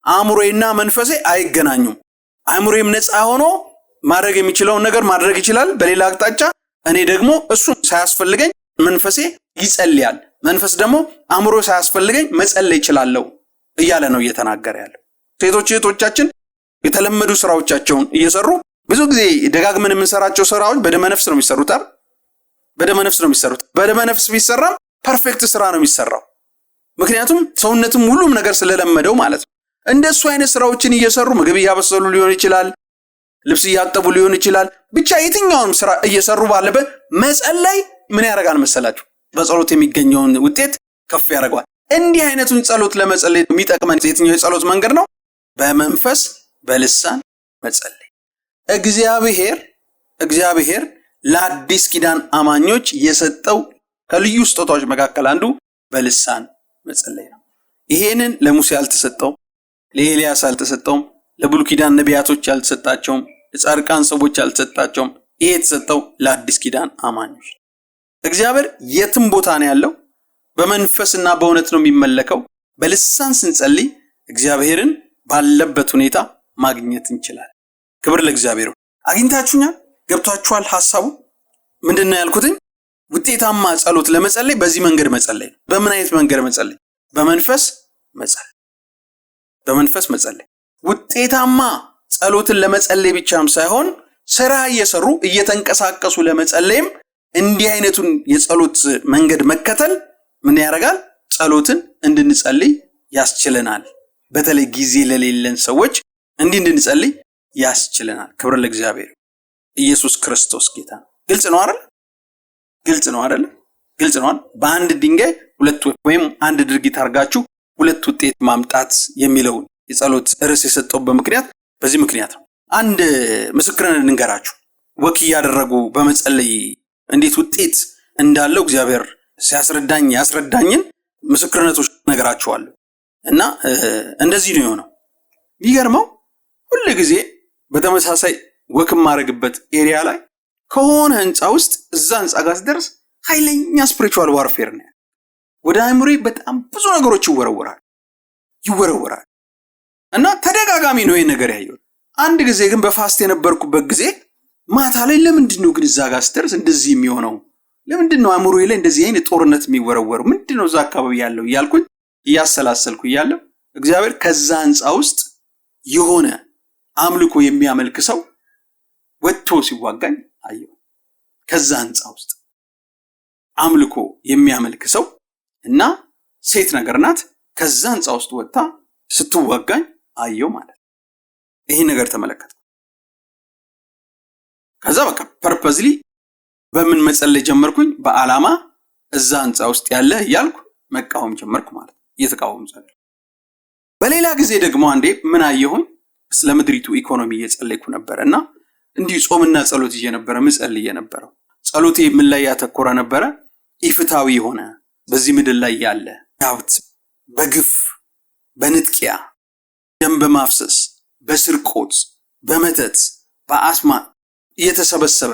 አእምሮዬና መንፈሴ አይገናኙም። አእምሮዬም ነፃ ሆኖ ማድረግ የሚችለውን ነገር ማድረግ ይችላል በሌላ አቅጣጫ። እኔ ደግሞ እሱ ሳያስፈልገኝ መንፈሴ ይጸልያል፣ መንፈስ ደግሞ አእምሮ ሳያስፈልገኝ መጸለይ ይችላልው እያለ ነው እየተናገረ ያለው። ሴቶች እህቶቻችን የተለመዱ ስራዎቻቸውን እየሰሩ ብዙ ጊዜ ደጋግመን የምንሰራቸው ስራዎች በደመ ነፍስ ነው የሚሰሩት አይደል? በደመ ነፍስ ነው የሚሰሩት። በደመ ነፍስ ቢሰራ ፐርፌክት ስራ ነው የሚሰራው። ምክንያቱም ሰውነቱም ሁሉም ነገር ስለለመደው ማለት ነው። እንደሱ አይነት ስራዎችን እየሰሩ ምግብ እያበሰሉ ሊሆን ይችላል፣ ልብስ እያጠቡ ሊሆን ይችላል። ብቻ የትኛውንም ስራ እየሰሩ ባለበት መጸለይ ምን ያደርጋል መሰላችሁ? በጸሎት የሚገኘውን ውጤት ከፍ ያደርጋል። እንዲህ አይነቱን ጸሎት ለመጸለይ የሚጠቅመን የትኛው የጸሎት መንገድ ነው? በመንፈስ በልሳን መጸለይ። እግዚአብሔር ለአዲስ ኪዳን አማኞች የሰጠው ከልዩ ስጦታዎች መካከል አንዱ በልሳን መጸለይ ነው። ይሄንን ለሙሴ አልተሰጠውም፣ ለኤልያስ አልተሰጠውም፣ ለብሉይ ኪዳን ነቢያቶች አልተሰጣቸውም፣ ለጻድቃን ሰዎች አልተሰጣቸውም። ይሄ የተሰጠው ለአዲስ ኪዳን አማኞች። እግዚአብሔር የትም ቦታ ነው ያለው፣ በመንፈስና በእውነት ነው የሚመለከው። በልሳን ስንጸልይ እግዚአብሔርን ባለበት ሁኔታ ማግኘት እንችላለን። ክብር ለእግዚአብሔር። አግኝታችሁኛል? ገብቷችኋል? ሐሳቡ ምንድነው ያልኩትኝ? ውጤታማ ጸሎት ለመጸለይ በዚህ መንገድ መጸለይ ነው። በምን አይነት መንገድ መጸለይ? በመንፈስ መጸለይ። ውጤታማ ጸሎትን ለመጸለይ ብቻም ሳይሆን ስራ እየሰሩ እየተንቀሳቀሱ ለመጸለይም እንዲህ አይነቱን የጸሎት መንገድ መከተል ምን ያደርጋል? ጸሎትን እንድንጸልይ ያስችለናል። በተለይ ጊዜ ለሌለን ሰዎች እንድንጸልይ ያስችለናል። ክብር ለእግዚአብሔር። ኢየሱስ ክርስቶስ ጌታ ነው። ግልጽ ነው አይደል? ግልጽ ነው። በአንድ ድንጋይ ሁለት ወይም አንድ ድርጊት አድርጋችሁ ሁለት ውጤት ማምጣት የሚለውን የጸሎት ርዕስ የሰጠውበት ምክንያት በዚህ ምክንያት ነው። አንድ ምስክርን እንንገራችሁ። ወክ እያደረጉ በመጸለይ እንዴት ውጤት እንዳለው እግዚአብሔር ያስረዳኝን ምስክርነቶች ነገራችኋለሁ። እና እንደዚህ ነው የሆነው። የሚገርመው ሁሉ ጊዜ በተመሳሳይ ወክ ማድረግበት ኤሪያ ላይ ከሆነ ህንፃ ውስጥ እዛ ህንፃ ጋር ሲደርስ ኃይለኛ ስፒሪቹዋል ዋርፌር ነው። ወደ አእምሮዬ በጣም ብዙ ነገሮች ይወረወራል እና ተደጋጋሚ ነው ይሄ ነገር ያየው። አንድ ጊዜ ግን በፋስት የነበርኩበት ጊዜ ማታ ላይ ለምንድነው ግን እዛ ጋር ሲደርስ እንደዚህ የሚሆነው? ለምንድነው አእምሮዬ ላይ እንደዚህ አይነት ጦርነት የሚወረወረው? ምንድነው እዛ አካባቢ ያለው እያልኩኝ እያሰላሰልኩ እያለሁ እግዚአብሔር ከዛ ህንፃ ውስጥ የሆነ አምልኮ የሚያመልክ ሰው ወጥቶ ሲዋጋኝ አየሁ። ከዛ ህንፃ ውስጥ አምልኮ የሚያመልክ ሰው እና ሴት ነገር ናት። ከዛ ህንፃ ውስጥ ወጥታ ስትዋጋኝ አየሁ ማለት ነው። ይሄ ነገር ተመለከተ። ከዛ በቃ ፐርፐዝሊ በምን መጸለይ ጀመርኩኝ? በአላማ እዛ ህንፃ ውስጥ ያለ እያልኩ መቃወም ጀመርኩ ማለት ነው። እየተቃወም ጸለይኩ። በሌላ ጊዜ ደግሞ አንዴ ምን አየሁኝ? ስለ ምድሪቱ ኢኮኖሚ እየጸለይኩ ነበርና እንዲህ ጾምና ጸሎት እየነበረ ምጸልይ የነበረው ጸሎቴ ምን ላይ ያተኮረ ነበረ? ኢፍታዊ የሆነ በዚህ ምድር ላይ ያለ ሀብት በግፍ በንጥቂያ ደም በማፍሰስ በስርቆት በመተት በአስማ እየተሰበሰበ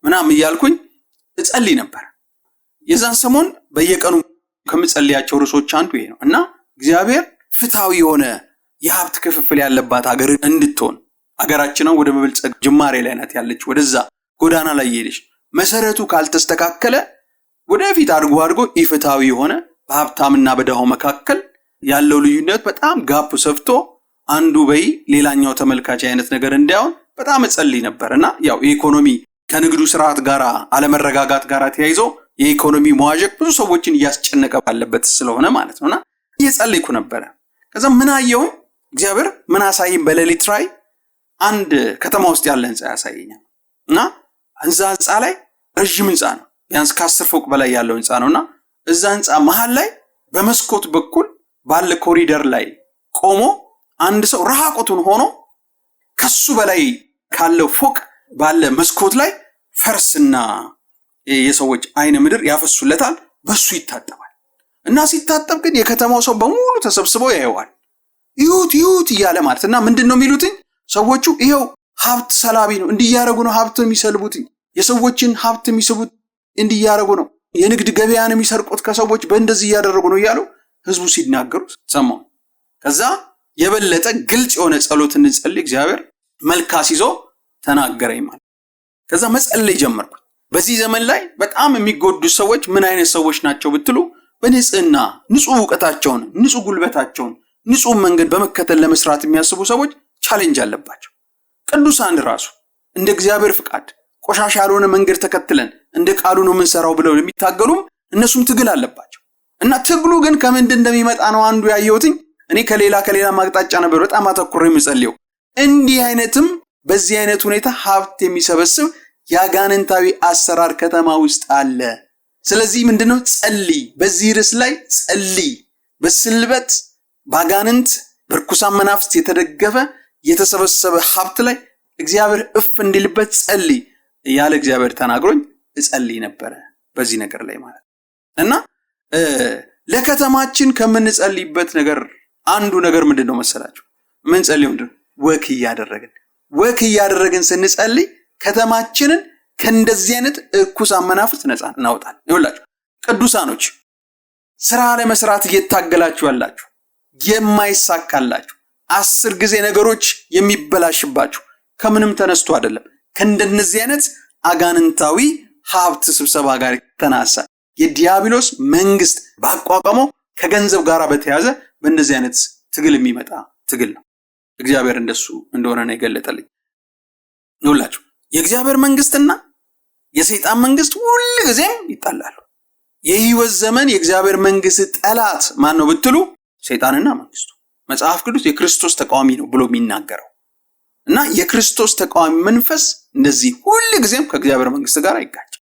ምናምን እያልኩኝ እጸልይ ነበር። የዛን ሰሞን በየቀኑ ከምጸልያቸው ርዕሶች አንዱ ይሄ ነው እና እግዚአብሔር ፍትሃዊ የሆነ የሀብት ክፍፍል ያለባት ሀገር እንድትሆን፣ ሀገራችን ወደ መበልጸግ ጅማሬ ላይ ናት ያለች፣ ወደዛ ጎዳና ላይ እየሄደች መሰረቱ ካልተስተካከለ ወደፊት አድጎ ኢፍትሃዊ የሆነ በሀብታምና በደሃው መካከል ያለው ልዩነት በጣም ጋፕ ሰፍቶ አንዱ በይ ሌላኛው ተመልካች አይነት ነገር እንዳይሆን በጣም እጸልይ ነበርና ያው የኢኮኖሚ ከንግዱ ስርዓት ጋር አለመረጋጋት ጋር ተያይዞ የኢኮኖሚ መዋዠቅ ብዙ ሰዎችን እያስጨነቀ ባለበት ስለሆነ ማለት ነውና እየጸለይኩ ነበር። ከዛ ምን አየሁ? እግዚአብሔር ምን አሳየኝ? በሌሊት ራይ አንድ ከተማ ውስጥ ያለ ህንጻ ያሳየኛል እና ህንጻ ላይ ረጅም ህንጻ ነው፣ ቢያንስ ከ10 ፎቅ በላይ ያለው ህንጻ ነውና እዛ ህንጻ መሃል ላይ በመስኮት በኩል ባለ ኮሪደር ላይ ቆሞ አንድ ሰው ራቁቱን ሆኖ ከሱ በላይ ካለው ፎቅ ባለ መስኮት ላይ ፈርስና የሰዎች አይነ ምድር ያፈሱለታል፣ በሱ ይታጠባል እና ሲታጠብ ግን የከተማው ሰው በሙሉ ተሰብስበው ያየዋል። ይሁት እያለ ማለት እና ምንድነው የሚሉትኝ ሰዎቹ? ይሄው ሀብት ሰላቢ ነው፣ እንዲያረጉ ነው ሀብት የሚሰልቡት፣ የሰዎችን ሀብት የሚስቡት እንዲያረጉ ነው፣ የንግድ ገበያን የሚሰርቁት ከሰዎች በእንደዚህ እያደረጉ ነው እያሉ ህዝቡ ሲናገሩ ሰማው። ከዛ የበለጠ ግልጽ የሆነ ጸሎት እንጸልይ እግዚአብሔር መልካስ ይዞ ተናገረኝ ማለት። ከዛ መጸለይ ጀመርኩ። በዚህ ዘመን ላይ በጣም የሚጎዱ ሰዎች ምን አይነት ሰዎች ናቸው ብትሉ፣ በንጽህና ንጹህ ዕውቀታቸውን ንጹህ ጉልበታቸውን ንጹህ መንገድ በመከተል ለመስራት የሚያስቡ ሰዎች ቻሌንጅ አለባቸው። ቅዱሳን ራሱ እንደ እግዚአብሔር ፍቃድ ቆሻሻ ያልሆነ መንገድ ተከትለን እንደ ቃሉ ነው የምንሰራው ብለው የሚታገሉም እነሱም ትግል አለባቸው እና ትግሉ ግን ከምንድን እንደሚመጣ ነው አንዱ ያየሁትኝ። እኔ ከሌላ ማቅጣጫ ነበር በጣም አተኩሬ የምጸልየው። እንዲህ አይነትም በዚህ አይነት ሁኔታ ሀብት የሚሰበስብ ያጋንንታዊ አሰራር ከተማ ውስጥ አለ። ስለዚህ ምንድነው? ጸልይ፣ በዚህ ርዕስ ላይ ጸልይ፣ በስልበት ባጋንንት በርኩሳን መናፍስት የተደገፈ የተሰበሰበ ሀብት ላይ እግዚአብሔር እፍ እንዲልበት ጸልይ እያለ እግዚአብሔር ተናግሮኝ እጸልይ ነበረ በዚህ ነገር ላይ ማለት እና ለከተማችን ከምንጸልይበት ነገር አንዱ ነገር ምንድነው መሰላችሁ? ምን ጸልዩ ምንድነው? ወክ እያደረግን ስንጸልይ ከተማችንን ከእንደዚህ አይነት እኩሳን መናፍስት ነፃ እናውጣለን። ይኸውላችሁ ቅዱሳኖች ስራ ለመስራት እየታገላችሁ ያላችሁ የማይሳካላችሁ 10 ጊዜ ነገሮች የሚበላሽባችሁ ከምንም ተነስቶ አይደለም ከእንደነዚህ አይነት አጋንንታዊ ሀብት ስብሰባ ጋር ተናሳ የዲያብሎስ መንግስት ባቋቋመው ከገንዘብ ጋር በተያዘ በእንደዚህ አይነት ትግል የሚመጣ ትግል ነው። እግዚአብሔር እንደሱ እንደሆነ ነው የገለጠልኝ። ይኸውላችሁ የእግዚአብሔር መንግስትና የሰይጣን መንግስት ሁሉ ጊዜም ይጣላሉ። የህይወት ዘመን የእግዚአብሔር መንግስት ጠላት ማን ነው ብትሉ ሰይጣንና መንግስቱ። መጽሐፍ ቅዱስ የክርስቶስ ተቃዋሚ ነው ብሎ የሚናገረው እና የክርስቶስ ተቃዋሚ መንፈስ እንደዚህ ሁሉ ጊዜም ከእግዚአብሔር መንግስት ጋር አይጋጭም።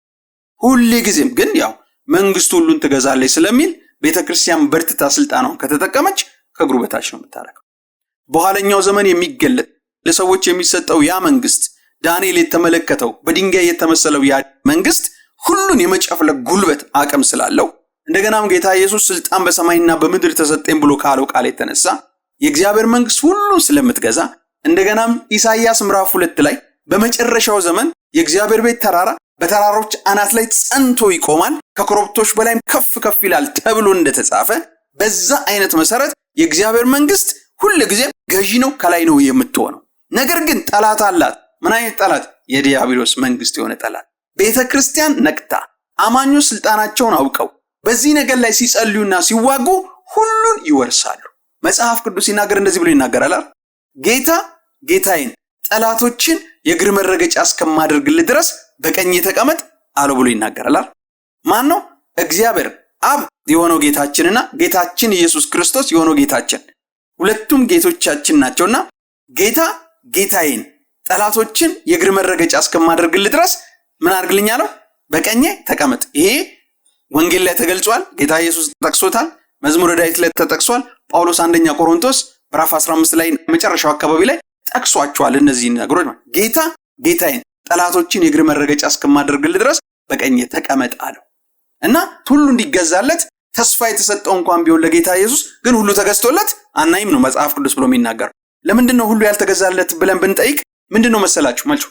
ሁሉ ጊዜም ግን ያው መንግስቱ ሁሉን ትገዛለች ስለሚል ቤተክርስቲያን በርትታ ስልጣኗን ከተጠቀመች ከእግሩ በታች ነው የምታረገው። በኋለኛው ዘመን የሚገለጥ ለሰዎች የሚሰጠው ያ መንግስት ዳንኤል የተመለከተው በድንጋይ የተመሰለው ያ መንግስት ሁሉን የመጨፍለቅ ጉልበት አቅም ስላለው እንደገናም ጌታ ኢየሱስ ስልጣን በሰማይና በምድር ተሰጠኝ ብሎ ካለው ቃል የተነሳ የእግዚአብሔር መንግስት ሁሉን ስለምትገዛ እንደገናም ኢሳይያስ ምዕራፍ 2 ላይ በመጨረሻው ዘመን የእግዚአብሔር ቤት ተራራ በተራሮች አናት ላይ ጸንቶ ይቆማል ከኮረብቶች በላይም ከፍ ከፍ ይላል ተብሎ እንደተጻፈ በዛ አይነት መሰረት የእግዚአብሔር መንግስት ሁሉ ጊዜ ገዢ ነው ከላይ ነው የምትሆነው። ነገር ግን ጠላት አላት። ምን አይነት ጠላት? የዲያብሎስ መንግስት የሆነ ጠላት። ቤተክርስቲያን ነቅታ አማኞች ስልጣናቸውን አውቀው በዚህ ነገር ላይ ሲጸልዩና ሲዋጉ ሁሉን ይወርሳሉ። መጽሐፍ ቅዱስ ሲናገር እንደዚህ ብሎ ይናገራል። ጌታዬን ጠላቶችን የእግር መረገጫ እስከማደርግልህ ድረስ በቀኝ ተቀመጥ አለው ብሎ ይናገራል። ማን ነው? እግዚአብሔር አብ የሆነው ጌታችንና ጌታችን ኢየሱስ ክርስቶስ የሆነው ጌታችን ሁለቱም ጌቶቻችን ናቸውና ጌታዬን ጠላቶችን የእግር መረገጫ እስከማደርግልህ ድረስ ምን አድርግልኝ አለው? በቀኝ ተቀመጥ። ይሄ ወንጌል ላይ ተገልጿል። ጌታ ኢየሱስ ተጠቅሶታል። መዝሙረ ዳዊት ላይ ተጠቅሷል። ጳውሎስ አንደኛ ቆሮንቶስ ምዕራፍ 15 ላይ መጨረሻው አካባቢ ላይ ጠቅሷቸዋል እነዚህ ነገሮች። ጌታዬን ጠላቶችን የእግር መረገጫ እስከማደርግልህ ድረስ በቀኝ ተቀመጥ አለው እና ሁሉ እንዲገዛለት ተስፋ የተሰጠው እንኳን ቢሆን ለጌታ ኢየሱስ ግን ሁሉ ተገዝቶለት አናይም ነው መጽሐፍ ቅዱስ ብሎ የሚናገረው። ለምንድን ነው ሁሉ ያልተገዛለት ብለን ብንጠይቅ ምንድነው መሰላችሁ መልሱ?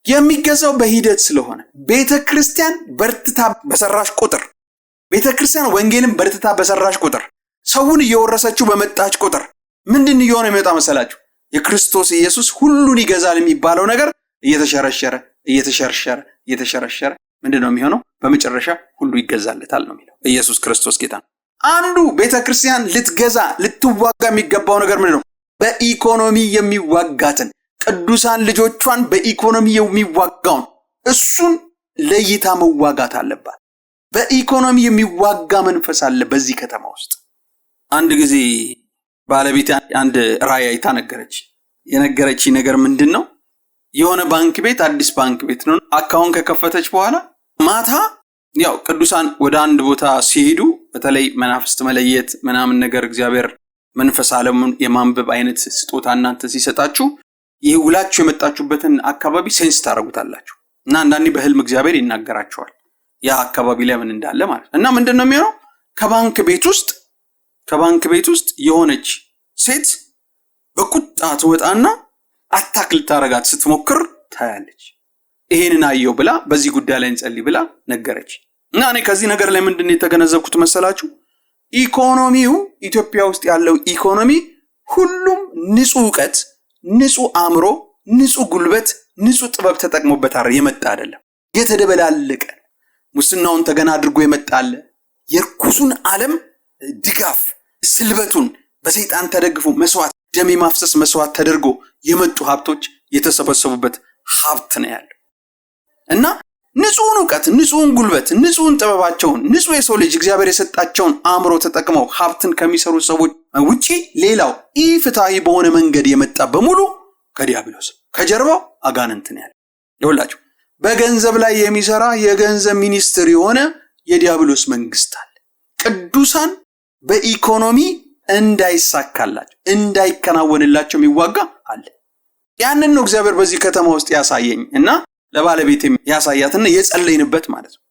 የሚገዛው በሂደት ስለሆነ ቤተክርስቲያን በርትታ በሰራሽ ቁጥር ቤተክርስቲያን ወንጌልን በርትታ በሰራሽ ቁጥር ሰውን እየወረሰችው በመጣች ቁጥር ምንድን እየሆነ የሚመጣ መሰላችሁ? የክርስቶስ ኢየሱስ ሁሉን ይገዛል የሚባለው ነገር እየተሸረሸረ ምንድነው የሚሆነው? በመጨረሻ ሁሉ ይገዛለታል ነው የሚለው። ኢየሱስ ክርስቶስ ጌታ ነው። አንዱ ቤተክርስቲያን ልትገዛ ልትዋጋ የሚገባው ነገር ምንድነው? በኢኮኖሚ የሚዋጋትን ቅዱሳን ልጆቿን በኢኮኖሚ የሚዋጋውን እሱን ለይታ መዋጋት አለባት። በኢኮኖሚ የሚዋጋ መንፈስ አለ በዚህ ከተማ ውስጥ። አንድ ጊዜ ባለቤት አንድ ራእይ አይታ የነገረች ነገር ምንድነው? የሆነ ባንክ ቤት አዲስ ባንክ ቤት ነው። አካውንት ከከፈተች በኋላ ማታ ያው ቅዱሳን ወደ አንድ ቦታ ሲሄዱ በተለይ መናፍስት መለየት ምናምን ነገር እግዚአብሔር መንፈስ ዓለሙን የማንበብ አይነት ስጦታ እናንተ ሲሰጣችሁ ይሄ ውላችሁ የመጣችሁበትን አካባቢ ሴንስ ታረጉታላችሁ እና አንዳንዴ በህልም እግዚአብሔር ይናገራችኋል ያ አካባቢ ላይ ምን እንዳለ ማለት እና ምንድነው የሚሆነው? ከባንክ ቤት ውስጥ የሆነች ሴት በቁጣ ትወጣና አታክ ልታረጋት ስትሞክር ታያለች። ይሄንን አየው ብላ በዚህ ጉዳይ ላይ እንጸልይ ብላ ነገረች። እና እኔ ከዚህ ነገር ላይ ምንድነው የተገነዘብኩት መሰላችሁ? ኢኮኖሚው ኢትዮጵያ ውስጥ ያለው ኢኮኖሚ ሁሉም ንጹህ ዕውቀት፣ ንጹህ አእምሮ፣ ንጹህ ጉልበት፣ ንጹህ ጥበብ ተጠቅሞበት የመጣ አይደለም። የተደበላለቀ ሙስናውን ተገና አድርጎ የመጣለ የርኩሱን ዓለም ድጋፍ ስልበቱን በሰይጣን ተደግፎ መስዋዕት ደም ማፍሰስ መስዋዕት ተደርጎ የመጡ ሀብቶች የተሰበሰቡበት ሀብት ነው ያለው እና ንጹህን ዕውቀት፣ ንጹህን ጉልበት፣ ንጹህን ጥበባቸውን ንጹህ የሰው ልጅ እግዚአብሔር የሰጣቸውን አእምሮ ተጠቅመው ሀብትን ከሚሰሩ ሰዎች ውጪ ሌላው ኢፍትሃዊ በሆነ መንገድ የመጣ በሙሉ ከዲያብሎስ ከጀርባው አጋንንት ነው ያለው። ይኸውላችሁ በገንዘብ ላይ የሚሰራ የገንዘብ ሚኒስትር የሆነ የዲያብሎስ መንግስት አለ። ቅዱሳን በኢኮኖሚ እንዳይሳካላቸው እንዳይከናወንላቸው የሚዋጋ አለ። ያንን ነው እግዚአብሔር በዚህ ከተማ ውስጥ ያሳየኝ እና ለባለቤቴም ያሳያትና የጸለይንበት ማለት ነው።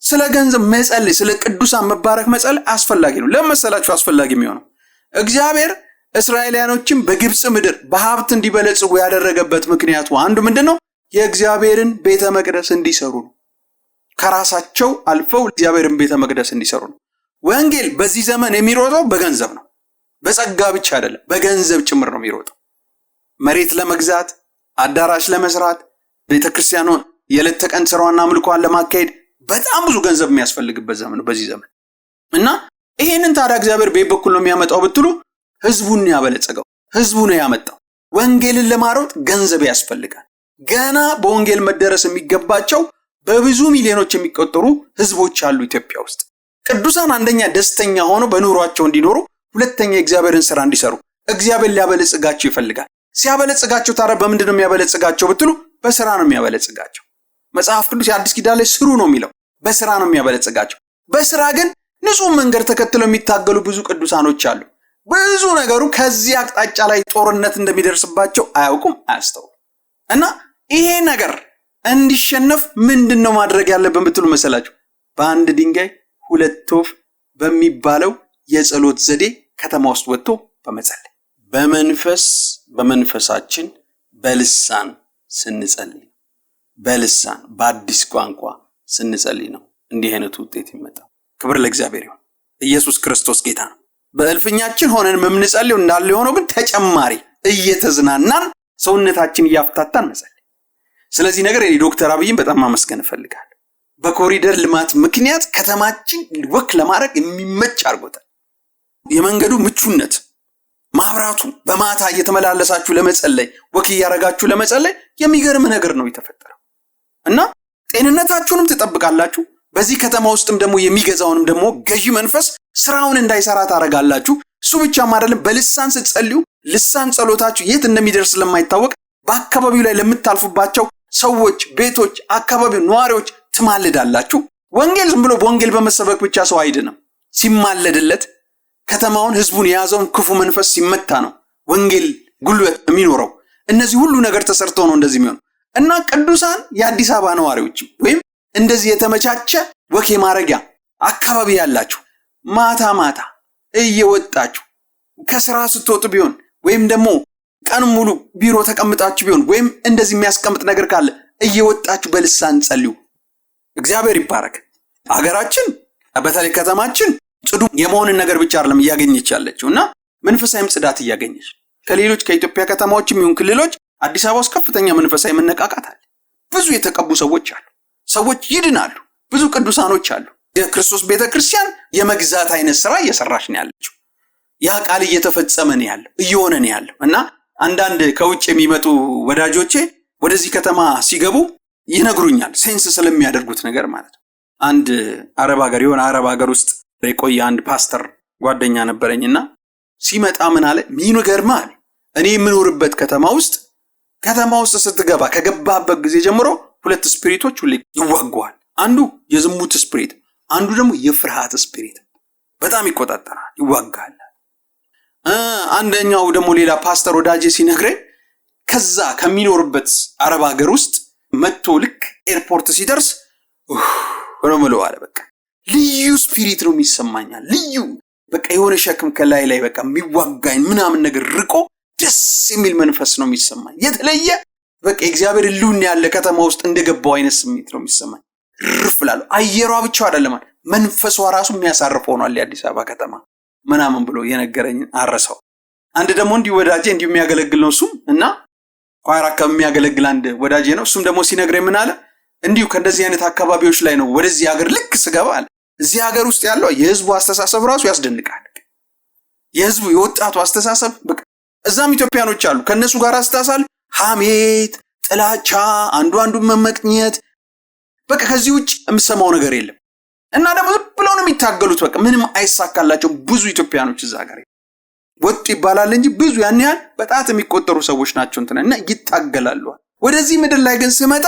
ስለ ገንዘብ መጸለይ፣ ስለ ቅዱሳን መባረክ መጸለይ አስፈላጊ ነው። ለመሰላችሁ አስፈላጊ የሚሆነው እግዚአብሔር እስራኤላውያኖችን በግብጽ ምድር በሀብት እንዲበለጽጉ ያደረገበት ምክንያቱ አንዱ ምንድነው? የእግዚአብሔርን ቤተ መቅደስ እንዲሰሩ ነው። ከራሳቸው አልፈው እግዚአብሔርን ቤተ መቅደስ እንዲሰሩ ነው። ወንጌል በዚህ ዘመን የሚሮጠው በገንዘብ ነው። በጸጋ ብቻ አይደለም፣ በገንዘብ ጭምር ነው የሚሮጠው። መሬት ለመግዛት፣ አዳራሽ ለመስራት፣ ቤተክርስቲያኑን የዕለት ተቀን ስራዋና አምልኮዋን ለማካሄድ በጣም ብዙ ገንዘብ የሚያስፈልግበት ዘመን ነው በዚህ ዘመን እና ይሄንን ታዲያ እግዚአብሔር በበኩል ነው የሚያመጣው ብትሉ ህዝቡን ያበለጸገው፣ ህዝቡ ነው ያመጣው። ወንጌልን ለማሮጥ ገንዘብ ያስፈልጋል። ገና በወንጌል መደረስ የሚገባቸው በብዙ ሚሊዮኖች የሚቆጠሩ ህዝቦች አሉ ኢትዮጵያ ውስጥ። ቅዱሳን አንደኛ ደስተኛ ሆነው በኑሯቸው እንዲኖሩ፣ ሁለተኛ የእግዚአብሔርን ስራ እንዲሰሩ እግዚአብሔር ሊያበለጽጋቸው ይፈልጋል። ሲያበለጽጋቸው ታዲያ በምንድን ነው የሚያበለጽጋቸው ብትሉ በስራ ነው የሚያበለጽጋቸው። መጽሐፍ ቅዱስ የአዲስ ኪዳን ላይ ስሩ ነው የሚለው፣ በስራ ነው የሚያበለጽጋቸው። በስራ ግን ንጹህ መንገድ ተከትለው የሚታገሉ ብዙ ቅዱሳኖች አሉ። ብዙ ነገሩ ከዚህ አቅጣጫ ላይ ጦርነት እንደሚደርስባቸው አያውቁም፣ አያስተውሉም። እና ይሄ ነገር እንዲሸነፍ ምንድነው ማድረግ ያለብን ብትሉ መሰላችሁ? በአንድ ድንጋይ ሁለት ወፍ በሚባለው የጸሎት ዘዴ ከተማ ውስጥ ወጥቶ በመጸለይ በመንፈሳችን በልሳን ስንጸልይ፣ በልሳን በአዲስ ቋንቋ ስንጸልይ ነው እንዲህ አይነቱ ውጤት ይመጣል። ክብር ለእግዚአብሔር ይሁን። ኢየሱስ ክርስቶስ ጌታ ነው። በእልፍኛችን ሆነን የምንጸልየው እንዳለ ሆኖ ግን ተጨማሪ እየተዝናናን ሰውነታችን እያፍታታን መጸለይ። ስለዚህ ነገር ዶክተር አብይን በጣም ማመስገን እፈልጋለሁ። በኮሪደር ልማት ምክንያት ከተማችን ወክ ለማድረግ የሚመች አድርጎታል። የመንገዱ ምቹነት፣ ማብራቱ፣ በማታ እየተመላለሳችሁ ለመጸለይ ወክ እያረጋችሁ ለመጸለይ የሚገርም ነገር ነው የተፈጠረው እና ጤንነታችሁንም ትጠብቃላችሁ። በዚህ ከተማ ውስጥም ደግሞ የሚገዛውንም ደግሞ ገዢ መንፈስ ስራውን እንዳይሰራ ታረጋላችሁ። እሱ ብቻም አይደለም፣ በልሳን ስትጸልዩ ልሳን ጸሎታችሁ የት እንደሚደርስ ስለማይታወቅ በአካባቢው ላይ ለምታልፉባቸው ሰዎች፣ ቤቶች፣ አካባቢው ነዋሪዎች ትማልዳላችሁ። ወንጌል ዝም ብሎ በወንጌል በመሰበክ ብቻ ሰው አይድንም። ሲማለድለት ከተማውን ህዝቡን የያዘውን ክፉ መንፈስ ሲመታ ነው ወንጌል ጉልበት የሚኖረው። እነዚህ ሁሉ ነገር ተሰርተው ነው እንደዚህ የሚሆነው እና ቅዱሳን የአዲስ አበባ ነዋሪዎች ወይም እንደዚህ የተመቻቸ ወኬ ማረጊያ አካባቢ ያላችሁ ማታ እየወጣችሁ ከስራ ስትወጡ ቢሆን ወይም ደግሞ ቀን ሙሉ ቢሮ ተቀምጣችሁ ቢሆን ወይም እንደዚህ የሚያስቀምጥ ነገር ካለ እየወጣችሁ በልሳን ጸልዩ። እግዚአብሔር ይባረክ። ሀገራችን በተለይ ከተማችን ጽዱ የመሆንን ነገር ብቻ አይደለም እያገኘች ያለችው እና መንፈሳዊም ጽዳት እያገኘች ከሌሎች ከኢትዮጵያ ከተማዎችም ይሁን ክልሎች አዲስ አበባ ውስጥ ከፍተኛ መንፈሳዊ መነቃቃት አለ። ብዙ የተቀቡ ሰዎች አሉ። ሰዎች ይድናሉ። ብዙ ቅዱሳኖች አሉ። የክርስቶስ ቤተክርስቲያን የመግዛት አይነት ስራ እየሰራች ነው ያለችው። ያ ቃል እየተፈጸመ ነው ያለው፣ እየሆነ ነው ያለው እና አንዳንድ ከውጭ የሚመጡ ወዳጆቼ ወደዚህ ከተማ ሲገቡ ይነግሩኛል፣ ሴንስ ስለሚያደርጉት ነገር ማለት ነው። አንድ አረብ ሀገር ውስጥ የቆየ አንድ ፓስተር ጓደኛ ነበረኝና ሲመጣ ምን አለ፣ ይገርማል፣ እኔ የምኖርበት ከተማ ውስጥ ስትገባ ከገባበት ጊዜ ጀምሮ ሁለት ስፒሪቶች ሁሌ ይዋጓል። አንዱ የዝሙት ስፒሪት፣ አንዱ ደግሞ የፍርሃት ስፒሪት በጣም ይቆጣጠራል፣ ይዋጋል። አንደኛው ደግሞ ሌላ ፓስተር ወዳጄ ሲነግረኝ ከዛ ከሚኖርበት አረብ ሀገር ውስጥ መጥቶ ልክ ኤርፖርት ሲደርስ ሆኖ አለ፣ በቃ ልዩ ስፒሪት ነው የሚሰማኛል። ልዩ በቃ የሆነ ሸክም ከላይ ላይ በቃ የሚዋጋኝ ምናምን ነገር ርቆ ደስ የሚል መንፈስ ነው የሚሰማኝ። የተለየ በቃ እግዚአብሔር ልውን ያለ ከተማ ውስጥ እንደገባው አይነት ስሜት ነው የሚሰማኝ። ርፍላሉ አየሯ ብቻ አይደለም መንፈሷ ራሱ የሚያሳርፍ ሆኗል የአዲስ አበባ ከተማ ምናምን ብሎ የነገረኝ አረሳው። አንድ ደግሞ እንዲህ ወዳጄ እንዲህ የሚያገለግል ነው እሱም እና ቋራ ከሚያገለግል አንድ ወዳጄ ነው። እሱም ደግሞ ሲነግረኝ ምን አለ፣ እንዲሁ ከእንደዚህ አይነት አካባቢዎች ላይ ነው ወደዚህ ሀገር ልክ ስገባ አለ፣ እዚህ ሀገር ውስጥ ያለው የህዝቡ አስተሳሰብ ራሱ ያስደንቃል። የህዝቡ የወጣቱ አስተሳሰብ በቃ እዛም ኢትዮጵያኖች አሉ ከነሱ ጋር አስተሳሰል ሐሜት፣ ጥላቻ፣ አንዱ መመቅኘት በቃ ከዚህ ውጭ የምሰማው ነገር የለም እና ደግሞ ብለው ነው የሚታገሉት። በቃ ምንም አይሳካላቸው። ብዙ ኢትዮጵያኖች እዛ ሀገር ወጥ ይባላል እንጂ ብዙ ያን ያህል በጣት የሚቆጠሩ ሰዎች ናቸው እና ይታገላሉ። ወደዚህ ምድር ላይ ግን ስመጣ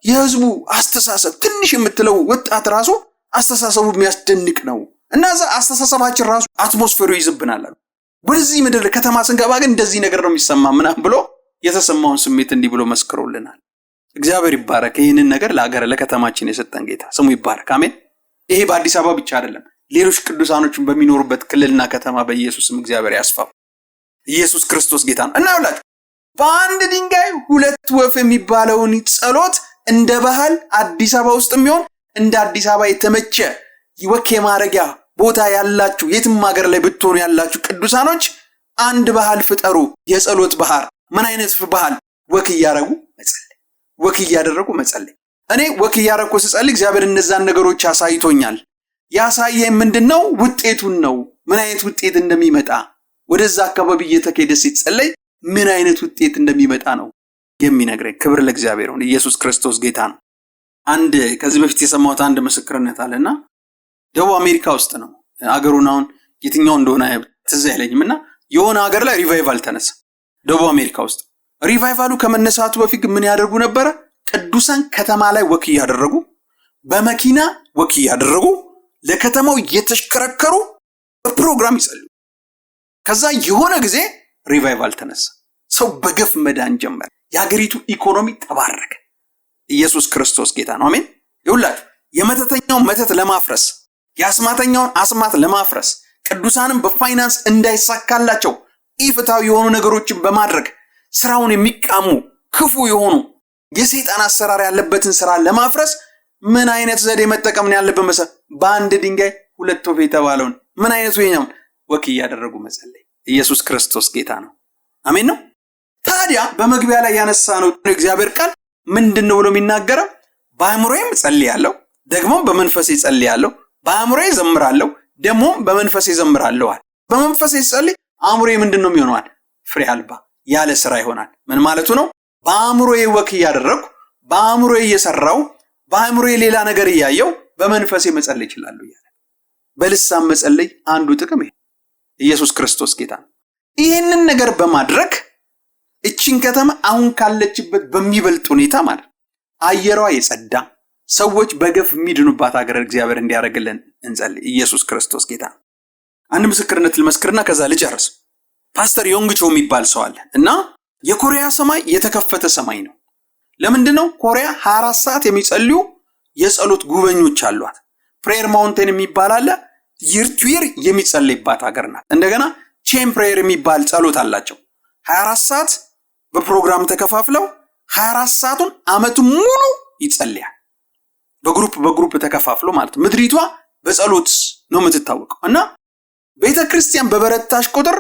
የህዝቡ አስተሳሰብ ትንሽ የምትለው ወጣት ራሱ አስተሳሰቡ የሚያስደንቅ ነው። እነዛ አስተሳሰባችን ራሱ አትሞስፌሩ ይዝብናል አሉ። በዚህ ምድር ከተማ ስንገባ ግን እንደዚህ ነገር ነው የሚሰማ ምናምን ብሎ የተሰማውን ስሜት እንዲህ ብሎ መስክሮልናል። እግዚአብሔር ይባረክ። ይህንን ነገር ለሀገር ለከተማችን የሰጠን ጌታ ስሙ ይባረክ። አሜን። ይሄ በአዲስ አበባ ብቻ አይደለም፣ ሌሎች ቅዱሳኖችን በሚኖሩበት ክልልና ከተማ በኢየሱስም እግዚአብሔር ያስፋው። ኢየሱስ ክርስቶስ ጌታ ነው። እና ሁላችሁ በአንድ ድንጋይ ሁለት ወፍ የሚባለውን ጸሎት እንደ ባህል አዲስ አበባ ውስጥ የሚሆን እንደ አዲስ አበባ የተመቸ ወክ የማረጊያ ቦታ ያላችሁ የትም ሀገር ላይ ብትሆኑ ያላችሁ ቅዱሳኖች አንድ ባህል ፍጠሩ። የጸሎት ባህር። ምን አይነት ባህል? ወክ እያደረጉ መጸለይ፣ ወክ እያደረጉ መጸለይ። እኔ ወክ እያደረኩ ስጸልይ እግዚአብሔር እነዛን ነገሮች አሳይቶኛል። ያሳየኝ ምንድነው? ውጤቱን ነው። ምን አይነት ውጤት እንደሚመጣ ወደዛ አካባቢ እየተከደ ሲጸለይ ምን አይነት ውጤት እንደሚመጣ ነው የሚነግረኝ። ክብር ለእግዚአብሔር ይሁን። ኢየሱስ ክርስቶስ ጌታ ነው። አንድ ከዚህ በፊት የሰማሁት አንድ ምስክርነት አለና ደቡብ አሜሪካ ውስጥ ነው። አገሩን አሁን የትኛው እንደሆነ ትዝ አይለኝምና የሆነ ሀገር ላይ ሪቫይቫል ተነሳ ደቡብ አሜሪካ ውስጥ። ሪቫይቫሉ ከመነሳቱ በፊት ምን ያደርጉ ነበረ? ቅዱሳን ከተማ ላይ ወክ እያደረጉ በመኪና ወክ እያደረጉ ለከተማው እየተሽከረከሩ በፕሮግራም ይጸልዩ። ከዛ የሆነ ጊዜ ሪቫይቫል ተነሳ። ሰው በገፍ መዳን ጀመረ። የሀገሪቱ ኢኮኖሚ ተባረከ። ኢየሱስ ክርስቶስ ጌታ ነው። አሜን። ይሁላችሁ የመተተኛውን መተት ለማፍረስ የአስማተኛውን አስማት ለማፍረስ ቅዱሳንም በፋይናንስ እንዳይሳካላቸው ኢፍታዊ የሆኑ ነገሮችን በማድረግ ስራውን የሚቃሙ ክፉ የሆኑ የሰይጣን አሰራር ያለበትን ስራ ለማፍረስ ምን አይነት ዘዴ መጠቀም ያለበት መሰል? በአንድ ድንጋይ ሁለት ወፍ የተባለውን ምን አይነቱ የኛው ወክ እያደረጉ መጸለይ። ኢየሱስ ክርስቶስ ጌታ ነው። አሜን ነው። ታዲያ በመግቢያ ላይ ያነሳነው እግዚአብሔር ቃል ምንድነው ብሎ የሚናገረው? በአእምሮዬም ጸልያለሁ፣ ደግሞ በመንፈሴ ጸልያለሁ፣ በአእምሮዬ ዘምራለሁ፣ ደግሞ በመንፈሴ ዘምራለሁ። በመንፈሴ ጸልይ አእምሮዬ ምንድነው የሚሆነው? ፍሬ አልባ ያለ ስራ ይሆናል። ምን ማለቱ ነው? በአእምሮዬ ወክ እያደረኩ በአእምሮዬ እየሰራው በአእምሮዬ ሌላ ነገር እያየው በመንፈሴ መጸለይ ይችላል ይላል። በልሳን መጸለይ አንዱ ጥቅም ይሄ። ኢየሱስ ክርስቶስ ጌታ ነው። ይሄንን ነገር በማድረግ እቺን ከተማ አሁን ካለችበት በሚበልጥ ሁኔታ ማለት አየሯ የጸዳ ሰዎች በገፍ የሚድኑባት ሀገር እግዚአብሔር እንዲያደርግልን እንጸልይ። ኢየሱስ ክርስቶስ ጌታ ነው። አንድ ምስክርነት ልመስክርና ከዛ ልጨርስ። ፓስተር ዮንግቾ የሚባል ሰው አለ እና የኮሪያ ሰማይ የተከፈተ ሰማይ ነው። ለምንድነው? ኮሪያ 24 ሰዓት የሚጸልዩ የጸሎት ጉበኞች አሏት። ፕሬየር ማውንቴን የሚባል አለ። ይርቱይር የሚጸልይባት ሀገር ናት። እንደገና ቼን ፕሬየር የሚባል ጸሎት አላቸው። 24 ሰዓት በፕሮግራም ተከፋፍለው 24 ሰዓቱን አመቱ ሙሉ ይጸልያል። በግሩፕ ተከፋፍሎ ማለት ምድሪቷ በጸሎት ነው የምትታወቀው። እና ቤተክርስቲያን በበረታሽ ቁጥር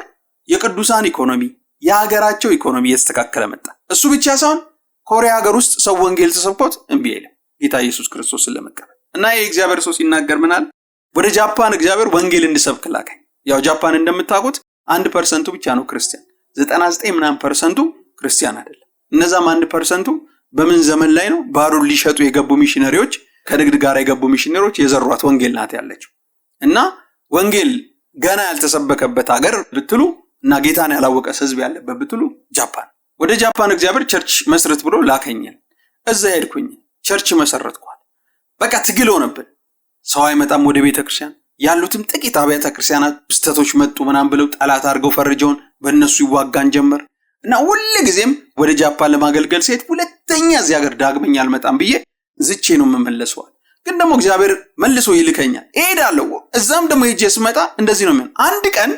የቅዱሳን ኢኮኖሚ የሀገራቸው ኢኮኖሚ እየተስተካከለ መጣ። እሱ ብቻ ሳይሆን ኮሪያ ሀገር ውስጥ ሰው ወንጌል ተሰብኮት እምቢ አይልም ጌታ ኢየሱስ ክርስቶስን ለመቀበል። እና የእግዚአብሔር ሰው ሲናገር ምናል? ወደ ጃፓን እግዚአብሔር ወንጌል እንድሰብክ ላከኝ። ያው ጃፓን እንደምታውቁት 1% ብቻ ነው ክርስቲያን፣ 99% ክርስቲያን አይደለም። እነዛም 1% በምን ዘመን ላይ ነው? ባሩን ሊሸጡ የገቡ ሚሽነሪዎች፣ ከንግድ ጋር የገቡ ሚሽነሪዎች የዘሯት ወንጌል ናት ያለችው። እና ወንጌል ገና ያልተሰበከበት ሀገር ብትሉ እና ጌታን ያላወቀ ህዝብ ያለበት ብትሉ ጃፓን። ወደ ጃፓን እግዚአብሔር ቸርች መስረት ብሎ ላከኝ። እዛ ሄድኩኝ፣ ቸርች መሰረትኳል። በቃ ትግል ሆነብን። ሰው አይመጣም ወደ ቤተክርስቲያን። ያሉትም ጥቂት አብያተ ክርስቲያናት ስተቶች መጡ ምናምን ብለው ጠላት አድርገው ፈርጀውን በእነሱ ይዋጋን ጀመር። እና ሁሉ ጊዜም ወደ ጃፓን ለማገልገል ሴት ሁለተኛ እዚህ ሀገር ዳግመኛ አልመጣም ብዬ ዝቼ ነው የምመለሰው። ግን ደግሞ እግዚአብሔር መልሶ ይልከኛል፣ እሄዳለሁ። እዛም ደግሞ ሄጄ ስመጣ እንደዚህ ነው የሚሆነው። አንድ ቀን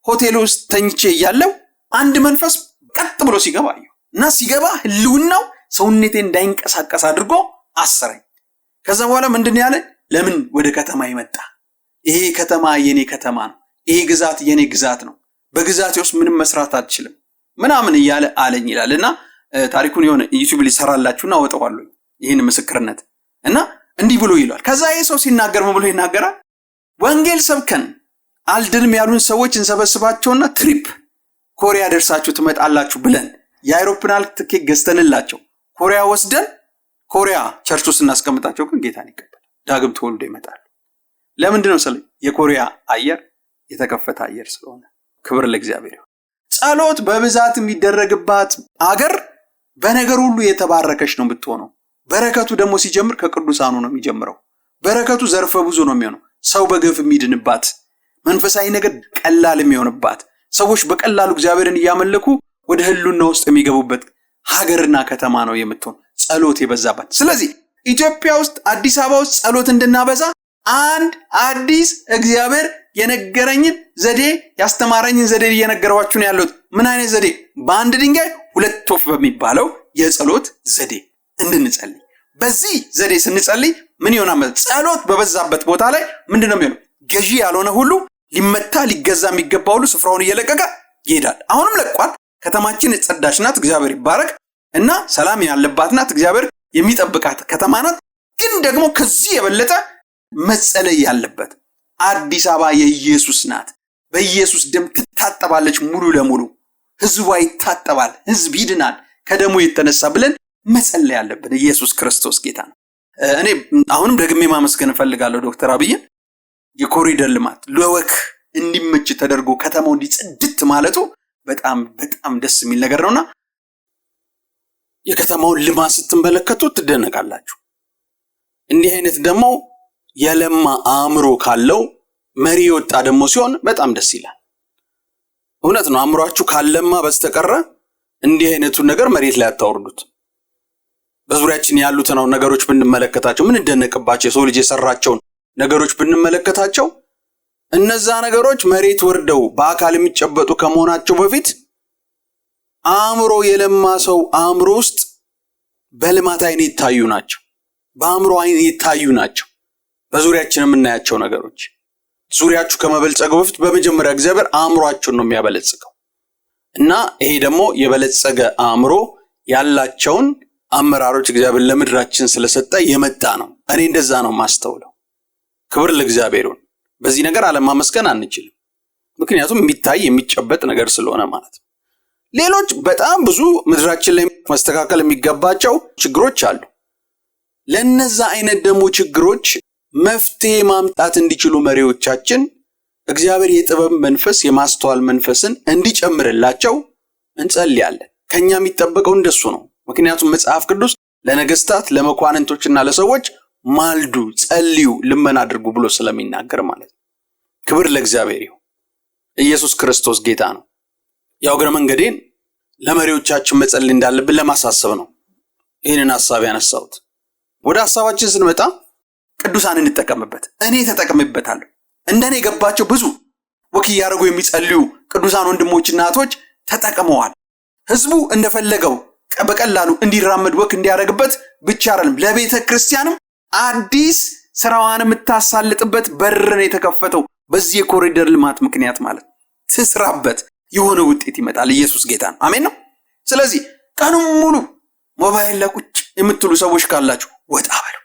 ሆቴል ውስጥ ተኝቼ እያለሁ አንድ መንፈስ ቀጥ ብሎ ሲገባ አየሁ። እና ሲገባ ህልውናው ሰውነቴ እንዳይንቀሳቀስ አድርጎ አሰረኝ። ከዛ በኋላ ምንድን ያለ? ለምን ወደ ከተማ ይመጣ? ይሄ ከተማ የኔ ከተማ ነው። ይሄ ግዛት የኔ ግዛት ነው። በግዛቴ ውስጥ ምንም መስራት አትችልም ምናምን እያለ አለኝ ይላል። እና ታሪኩን የሆነ ዩቲዩብ ላይ ሰራላችሁና አወጣዋለሁ ይሄን ምስክርነት። እና እንዲህ ብሎ ይሏል። ከዛ ይሄ ሰው ሲናገር ምን ብሎ ይናገራል? ወንጌል ሰብከን አልድንም ያሉን ሰዎች እንሰበስባቸውና ትሪፕ ኮሪያ ደርሳችሁ ትመጣላችሁ ብለን የአውሮፕላን ትኬት ገዝተንላቸው ኮሪያ ወስደን ኮሪያ ቸርች ውስጥ እናስቀምጣቸው። ግን ጌታን ይቀበል ዳግም ተወልዶ ይመጣሉ። ለምንድነው? የኮሪያ አየር የተከፈተ አየር ስለሆነ። ክብር ለእግዚአብሔር ይሁን። ጸሎት በብዛት የሚደረግባት አገር በነገር ሁሉ የተባረከች ነው የምትሆነው። በረከቱ ደግሞ ሲጀምር ከቅዱሳኑ ነው የሚጀምረው። በረከቱ ዘርፈ ብዙ ነው የሚሆነው። ሰው በገፍ የሚድንባት፣ መንፈሳዊ ነገር ቀላል የሚሆንባት፣ ሰዎች በቀላሉ እግዚአብሔርን እያመለኩ ወደ ህልውና ውስጥ የሚገቡበት ሀገርና ከተማ ነው የምትሆን፣ ጸሎት የበዛባት። ስለዚህ ኢትዮጵያ ውስጥ አዲስ አበባ ውስጥ ጸሎት እንድናበዛ አንድ አዲስ እግዚአብሔር የነገረኝን ዘዴ ያስተማረኝን ዘዴ እየነገርኳችሁ ነው ያለሁት። ምን አይነት ዘዴ? በአንድ ድንጋይ ሁለት ወፍ በሚባለው የጸሎት ዘዴ እንድንጸልይ። በዚህ ዘዴ ስንጸልይ ምን ይሆናል? ጸሎት በበዛበት ቦታ ላይ ምንድነው የሚሆነው? ገዢ ያልሆነ ሁሉ ሊመታ ሊገዛ የሚገባ ሁሉ ስፍራውን እየለቀቀ ይሄዳል። አሁንም ለቋል። ከተማችን ጸዳች ናት፣ እግዚአብሔር ይባረክ፣ እና ሰላም ያለባት ናት፣ እግዚአብሔር የሚጠብቃት ከተማ ናት። ግን ደግሞ ከዚህ የበለጠ መጸለይ ያለበት አዲስ አበባ የኢየሱስ ናት። በኢየሱስ ደም ትታጠባለች ሙሉ ለሙሉ። ህዝቧ ይታጠባል፣ ህዝብ ይድናል ከደሙ የተነሳ ብለን መጸለይ ያለብን። ኢየሱስ ክርስቶስ ጌታ ነው። እኔ አሁንም ደግሜ ማመስገን እፈልጋለሁ ዶክተር አብይን። የኮሪደር ልማት ለወክ እንዲመች ተደርጎ ከተማው እንዲጽድት ማለቱ በጣም በጣም ደስ የሚል ነገር ነውና የከተማውን ልማት ስትመለከቱ ትደነቃላችሁ። እንዲህ አይነት ደግሞ የለማ አእምሮ ካለው መሪ ወጣ ደግሞ ሲሆን በጣም ደስ ይላል። እውነት ነው። አእምሯችሁ ካለማ በስተቀረ እንዲህ አይነቱን ነገር መሬት ላይ አታወርዱት። በዙሪያችን ያሉትን ነገሮች ብንመለከታቸው ምን እንደነቀባቸው የሰው ልጅ የሰራቸውን ነገሮች ብንመለከታቸው እነዛ ነገሮች መሬት ወርደው በአካል የሚጨበጡ ከመሆናቸው በፊት አእምሮ የለማ ሰው አእምሮ ውስጥ በልማት አይን ይታዩ ናቸው። በአእምሮ አይን ይታዩ ናቸው። በዙሪያችን የምናያቸው ነገሮች ዙሪያችሁ ከመበልጸገው በፊት በመጀመሪያ እግዚአብሔር አእምሯቸውን ነው የሚያበለጽገው እና ይሄ ደግሞ የበለጸገ አእምሮ ያላቸውን አመራሮች እግዚአብሔር ለምድራችን ስለሰጠ የመጣ ነው። እኔ እንደዛ ነው ማስተውለው። ክብር ለእግዚአብሔር ይሁን። በዚህ ነገር አለማመስገን አንችልም፣ ምክንያቱም የሚታይ የሚጨበጥ ነገር ስለሆነ ማለት ነው። ሌሎች በጣም ብዙ ምድራችን ላይ መስተካከል የሚገባቸው ችግሮች አሉ። ለነዛ አይነት ደግሞ ችግሮች መፍትሄ ማምጣት እንዲችሉ መሪዎቻችን እግዚአብሔር የጥበብ መንፈስ የማስተዋል መንፈስን እንዲጨምርላቸው እንጸልያለን። ከኛ የሚጠበቀው እንደሱ ነው። ምክንያቱም መጽሐፍ ቅዱስ ለነገስታት ለመኳንንቶችና ለሰዎች ማልዱ፣ ጸልዩ፣ ልመና አድርጉ ብሎ ስለሚናገር ማለት ነው። ክብር ለእግዚአብሔር ይሁን። ኢየሱስ ክርስቶስ ጌታ ነው። ያው እግረ መንገዴን ለመሪዎቻችን መጸለይ እንዳለብን ለማሳሰብ ነው ይህንን ሐሳብ ያነሳሁት። ወደ ሐሳባችን ስንመጣ ቅዱሳን እንጠቀምበት። እኔ ተጠቅምበታለሁ። እንደኔ የገባቸው ብዙ ወክ ያደርጉ የሚጸልዩ ቅዱሳን ወንድሞችና እህቶች ተጠቅመዋል። ህዝቡ እንደፈለገው በቀላሉ እንዲራመድ ወክ እንዲያደርግበት ብቻ አይደለም፣ ለቤተ ክርስቲያንም አዲስ ስራዋን የምታሳልጥበት በር ነው የተከፈተው በዚህ የኮሪደር ልማት ምክንያት ማለት ትስራበት፣ የሆነ ውጤት ይመጣል። ኢየሱስ ጌታ ነው። አሜን ነው። ስለዚህ ቀኑን ሙሉ ሞባይል ላይ ቁጭ የምትሉ ሰዎች ካላችሁ ወጣ በሉ፣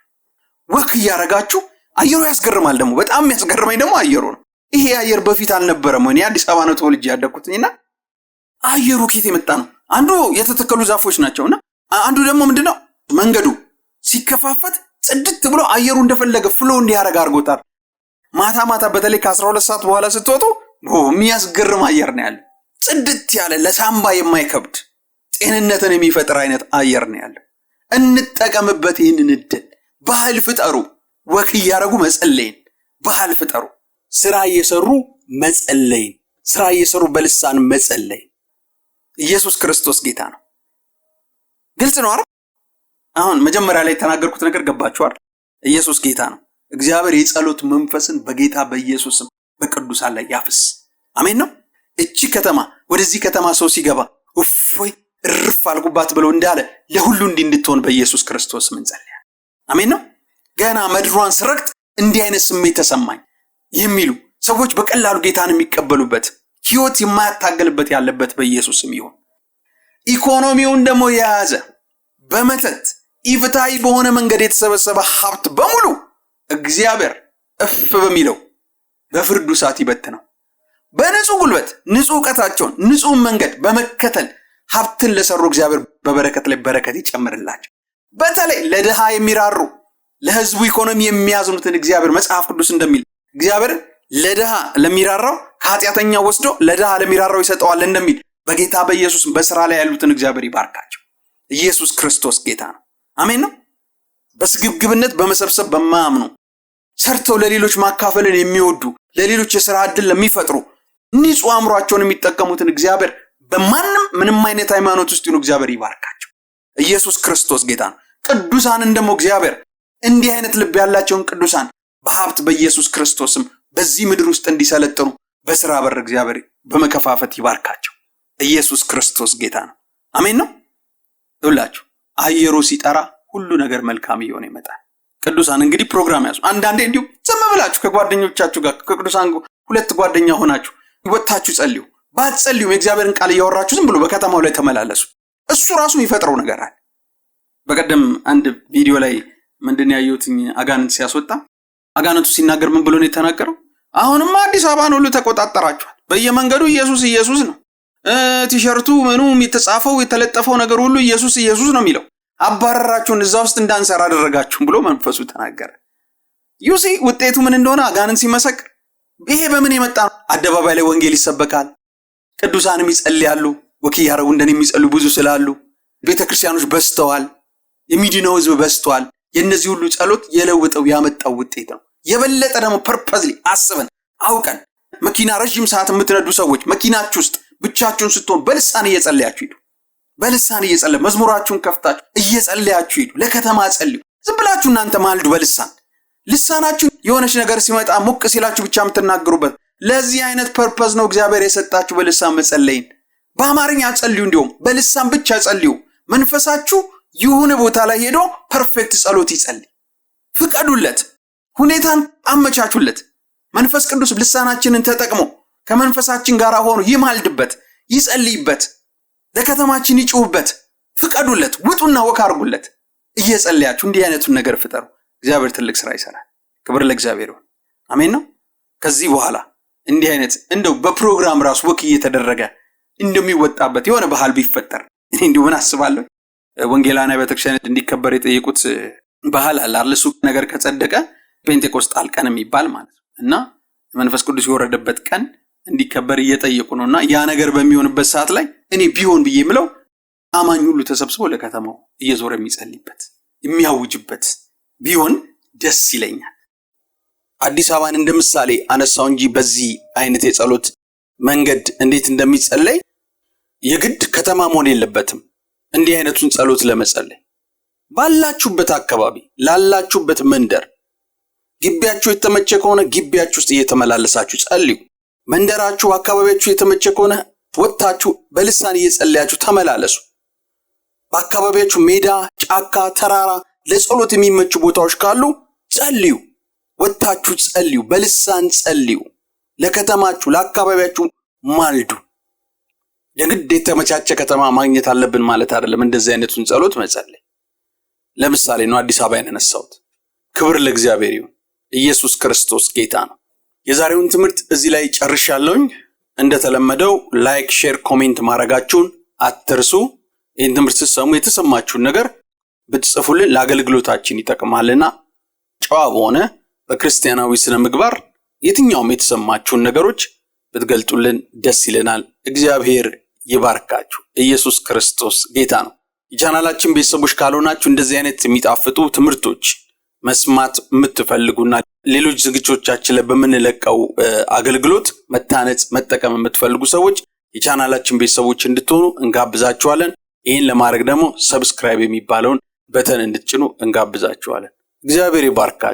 ወክ እያደረጋችሁ። አየሩ ያስገርማል። ደግሞ በጣም የሚያስገርመኝ ደግሞ አየሩ ነው። ይሄ አየር በፊት አልነበረም። እኔ አዲስ አበባ ነው ተወልጄ ያደግኩትና አየሩ ከየት የመጣ ነው? አንዱ የተተከሉ ዛፎች ናቸውና አንዱ ደግሞ ምንድነው መንገዱ ሲከፋፈት ጽድት ብሎ አየሩ እንደፈለገ ፍሎ እንዲያረጋ አድርጎታል። ማታ ማታ በተለይ ከ12 ሰዓት በኋላ ስትወጡ የሚያስገርም አየር ነው ያለው። ጽድት ያለ ለሳምባ የማይከብድ ጤንነትን የሚፈጥር አይነት አየር ነው ያለው። እንጠቀምበት ይህንን እድል። ባህል ፍጠሩ። ወክ እያረጉ መጸለይን ባህል ፍጠሩ። ስራ እየሰሩ መጸለይን፣ ስራ እየሰሩ በልሳን መጸለይን። ኢየሱስ ክርስቶስ ጌታ ነው። ግልጽ ነው አይደል? አሁን መጀመሪያ ላይ የተናገርኩት ነገር ገባችሁ አይደል? ኢየሱስ ጌታ ነው። እግዚአብሔር የጸሎት መንፈስን በጌታ በኢየሱስም በቅዱሳን ላይ ያፍስ። አሜን ነው። እቺ ከተማ ወደዚህ ከተማ ሰው ሲገባ እፎይ እርፍ አልኩባት ብሎ እንዳለ ለሁሉ እንድትሆን በኢየሱስ ክርስቶስ እንጸልያለን። አሜን ነው። ገና መድሯን ስረግጥ እንዲህ አይነት ስሜት ተሰማኝ የሚሉ ሰዎች በቀላሉ ጌታን የሚቀበሉበት ህይወት የማያታገልበት ያለበት በኢየሱስም ይሁን። ኢኮኖሚውን ደግሞ የያዘ በመተት ኢፍትሃዊ በሆነ መንገድ የተሰበሰበ ሀብት በሙሉ እግዚአብሔር እፍ በሚለው በፍርዱ ሰዓት ይበትነው። በንጹህ ጉልበት ንጹህ ዕውቀታቸውን ንጹህ መንገድ በመከተል ሀብትን ለሰሩ እግዚአብሔር በበረከት ላይ በረከት ይጨምርላቸው። በተለይ ለድሃ የሚራሩ ለህዝቡ ኢኮኖሚ የሚያዝኑትን እግዚአብሔር መጽሐፍ ቅዱስ እንደሚል እግዚአብሔር ለድሃ ለሚራራው ከኃጢአተኛ ወስዶ ለድሃ ለሚራራው ይሰጠዋል እንደሚል በጌታ በኢየሱስ በስራ ላይ ያሉትን እግዚአብሔር ይባርካቸው። ኢየሱስ ክርስቶስ ጌታ ነው። አሜን ነው። በስግብግብነት በመሰብሰብ በማያምኑ ሰርተው ለሌሎች ማካፈልን የሚወዱ ለሌሎች የሥራ ዕድል ለሚፈጥሩ ንጹህ አእምሮአቸውን የሚጠቀሙትን እግዚአብሔር በማንም ምንም አይነት ሃይማኖት ውስጥ ይሁን እግዚአብሔር ይባርካቸው። ኢየሱስ ክርስቶስ ጌታ ነው። ቅዱሳንን ደግሞ እግዚአብሔር እንዲህ አይነት ልብ ያላቸውን ቅዱሳን በሀብት በኢየሱስ ክርስቶስም በዚህ ምድር ውስጥ እንዲሰለጥኑ በሥራ በር እግዚአብሔር በመከፋፈት ይባርካቸው። ኢየሱስ ክርስቶስ ጌታ ነው። አሜን ነው። ይውላችሁ አየሩ ሲጠራ ሁሉ ነገር መልካም እየሆነ ይመጣል። ቅዱሳን እንግዲህ ፕሮግራም ያዙ። አንዳንዴ እንዲሁ ዝም ብላችሁ ከጓደኞቻችሁ ጋር ከቅዱሳን ሁለት ጓደኛ ሆናችሁ ወጣችሁ ጸልዩ። ባትጸልዩም የእግዚአብሔርን ቃል እያወራችሁ ዝም ብሎ በከተማው ላይ ተመላለሱ። እሱ ራሱ የሚፈጥረው ነገር አለ። በቀደም አንድ ቪዲዮ ላይ ምንድን ያየሁትኝ አጋንንት ሲያስወጣ አጋንንቱ ሲናገር ምን ብሎ ነው የተናገረው? አሁንማ አዲስ አበባን ሁሉ ተቆጣጠራችኋል። በየመንገዱ ኢየሱስ ኢየሱስ ነው። ቲሸርቱ ምኑም የተጻፈው የተለጠፈው ነገር ሁሉ ኢየሱስ ኢየሱስ ነው የሚለው። አባረራችሁን፣ እዛ ውስጥ እንዳንሰራ አደረጋችሁን ብሎ መንፈሱ ተናገረ። ዩሲ ውጤቱ ምን እንደሆነ አጋንንት ሲመሰክር ይሄ በምን የመጣ ነው? አደባባይ ላይ ወንጌል ይሰበካል። ቅዱሳንም ይጸልያሉ። ወኪ ያረጉ እንደኔ የሚጸልዩ ብዙ ስላሉ ቤተክርስቲያኖች በዝተዋል። የሚድነው ህዝብ በዝተዋል። የነዚህ ሁሉ ጸሎት የለውጠው ያመጣው ውጤት ነው። የበለጠ ደግሞ ፐርፐዝሊ አስበን አውቀን መኪና ረጅም ሰዓት የምትነዱ ሰዎች መኪናችሁ ውስጥ ብቻችሁን ስትሆን በልሳን እየጸለያችሁ ሂዱ። በልሳን እየጸለያችሁ መዝሙራችሁን ከፍታችሁ እየጸለያችሁ ሂዱ። ለከተማ ጸልዩ። ዝም ብላችሁ እናንተ ማልዱ በልሳን ልሳናችሁ የሆነች ነገር ሲመጣ ሙቅ ሲላችሁ ብቻ የምትናገሩበት ለዚህ አይነት ፐርፐዝ ነው እግዚአብሔር የሰጣችሁ በልሳን መጸለይን። በአማርኛ ጸልዩ፣ እንዲሁም በልሳን ብቻ ጸልዩ። መንፈሳችሁ ይሁን ቦታ ላይ ሄዶ ፐርፌክት ጸሎት ይጸልይ። ፍቀዱለት፣ ሁኔታን አመቻቹለት። መንፈስ ቅዱስ ልሳናችንን ተጠቅሞ ከመንፈሳችን ጋር ሆኖ ይማልድበት፣ ይጸልይበት፣ ለከተማችን ይጭውበት። ፍቀዱለት፣ ውጡና ወክ አርጉለት። እየጸለያችሁ እንዲህ አይነቱን ነገር ፍጠሩ። እግዚአብሔር ትልቅ ስራ ይሰራል። ክብር ለእግዚአብሔር ይሁን። አሜን ነው። ከዚህ በኋላ እንዲህ አይነት እንደው በፕሮግራም ራሱ ወክ እየተደረገ እንደሚወጣበት የሆነ ባህል ቢፈጠር እንዲሁ ምን አስባለሁ። ወንጌላውያን ቤተክርስቲያን እንዲከበር የጠየቁት ባህል አለ አይደል? እሱ ነገር ከጸደቀ ፔንቴኮስታል ቀን የሚባል ማለት ነው እና መንፈስ ቅዱስ የወረደበት ቀን እንዲከበር እየጠየቁ ነውና ያ ነገር በሚሆንበት ሰዓት ላይ እኔ ቢሆን ብዬ ምለው አማኝ ሁሉ ተሰብስቦ ለከተማው እየዞረ የሚጸልይበት የሚያውጅበት ቢሆን ደስ ይለኛል። አዲስ አበባን እንደምሳሌ አነሳው እንጂ በዚህ አይነት የጸሎት መንገድ እንዴት እንደሚጸለይ የግድ ከተማ መሆን የለበትም። እንዲህ አይነቱን ጸሎት ለመጸለይ ባላችሁበት አካባቢ ላላችሁበት መንደር ግቢያችሁ የተመቸ ከሆነ ግቢያችሁ ውስጥ እየተመላለሳችሁ ጸልዩ። መንደራችሁ አካባቢያችሁ የተመቸ ከሆነ ወጣችሁ በልሳን እየጸለያችሁ ተመላለሱ። በአካባቢያችሁ ሜዳ፣ ጫካ፣ ተራራ ለጸሎት የሚመቹ ቦታዎች ካሉ ጸልዩ። ወጣችሁ ጸልዩ፣ በልሳን ጸልዩ። ለከተማችሁ ለአካባቢያችሁ ማልዱ። የግድ የተመቻቸ ከተማ ማግኘት አለብን ማለት አይደለም። እንደዚህ አይነቱን ጸሎት መጸለይ ለምሳሌ ነው አዲስ አበባ ያነሳሁት። ክብር ለእግዚአብሔር ይሁን። ኢየሱስ ክርስቶስ ጌታ ነው። የዛሬውን ትምህርት እዚህ ላይ ጨርሻለሁኝ። እንደተለመደው ላይክ፣ ሼር፣ ኮሜንት ማድረጋችሁን አትርሱ። ይህን ትምህርት ስትሰሙ የተሰማችሁን ነገር ብትጽፉልን ለአገልግሎታችን ይጠቅማልና ጨዋ በሆነ በክርስቲያናዊ ስነ ምግባር የትኛውም የተሰማችሁን ነገሮች ብትገልጡልን ደስ ይለናል። እግዚአብሔር ይባርካችሁ። ኢየሱስ ክርስቶስ ጌታ ነው። የቻናላችን ቤተሰቦች ካልሆናችሁ እንደዚህ አይነት የሚጣፍጡ ትምህርቶች መስማት የምትፈልጉና ሌሎች ዝግጅቶቻችን ላይ በምንለቀው አገልግሎት መታነጽ መጠቀም የምትፈልጉ ሰዎች የቻናላችን ቤተሰቦች እንድትሆኑ እንጋብዛችኋለን። ይህን ለማድረግ ደግሞ ሰብስክራይብ የሚባለውን በተን እንድትጭኑ እንጋብዛችኋለን። እግዚአብሔር ይባርካችሁ።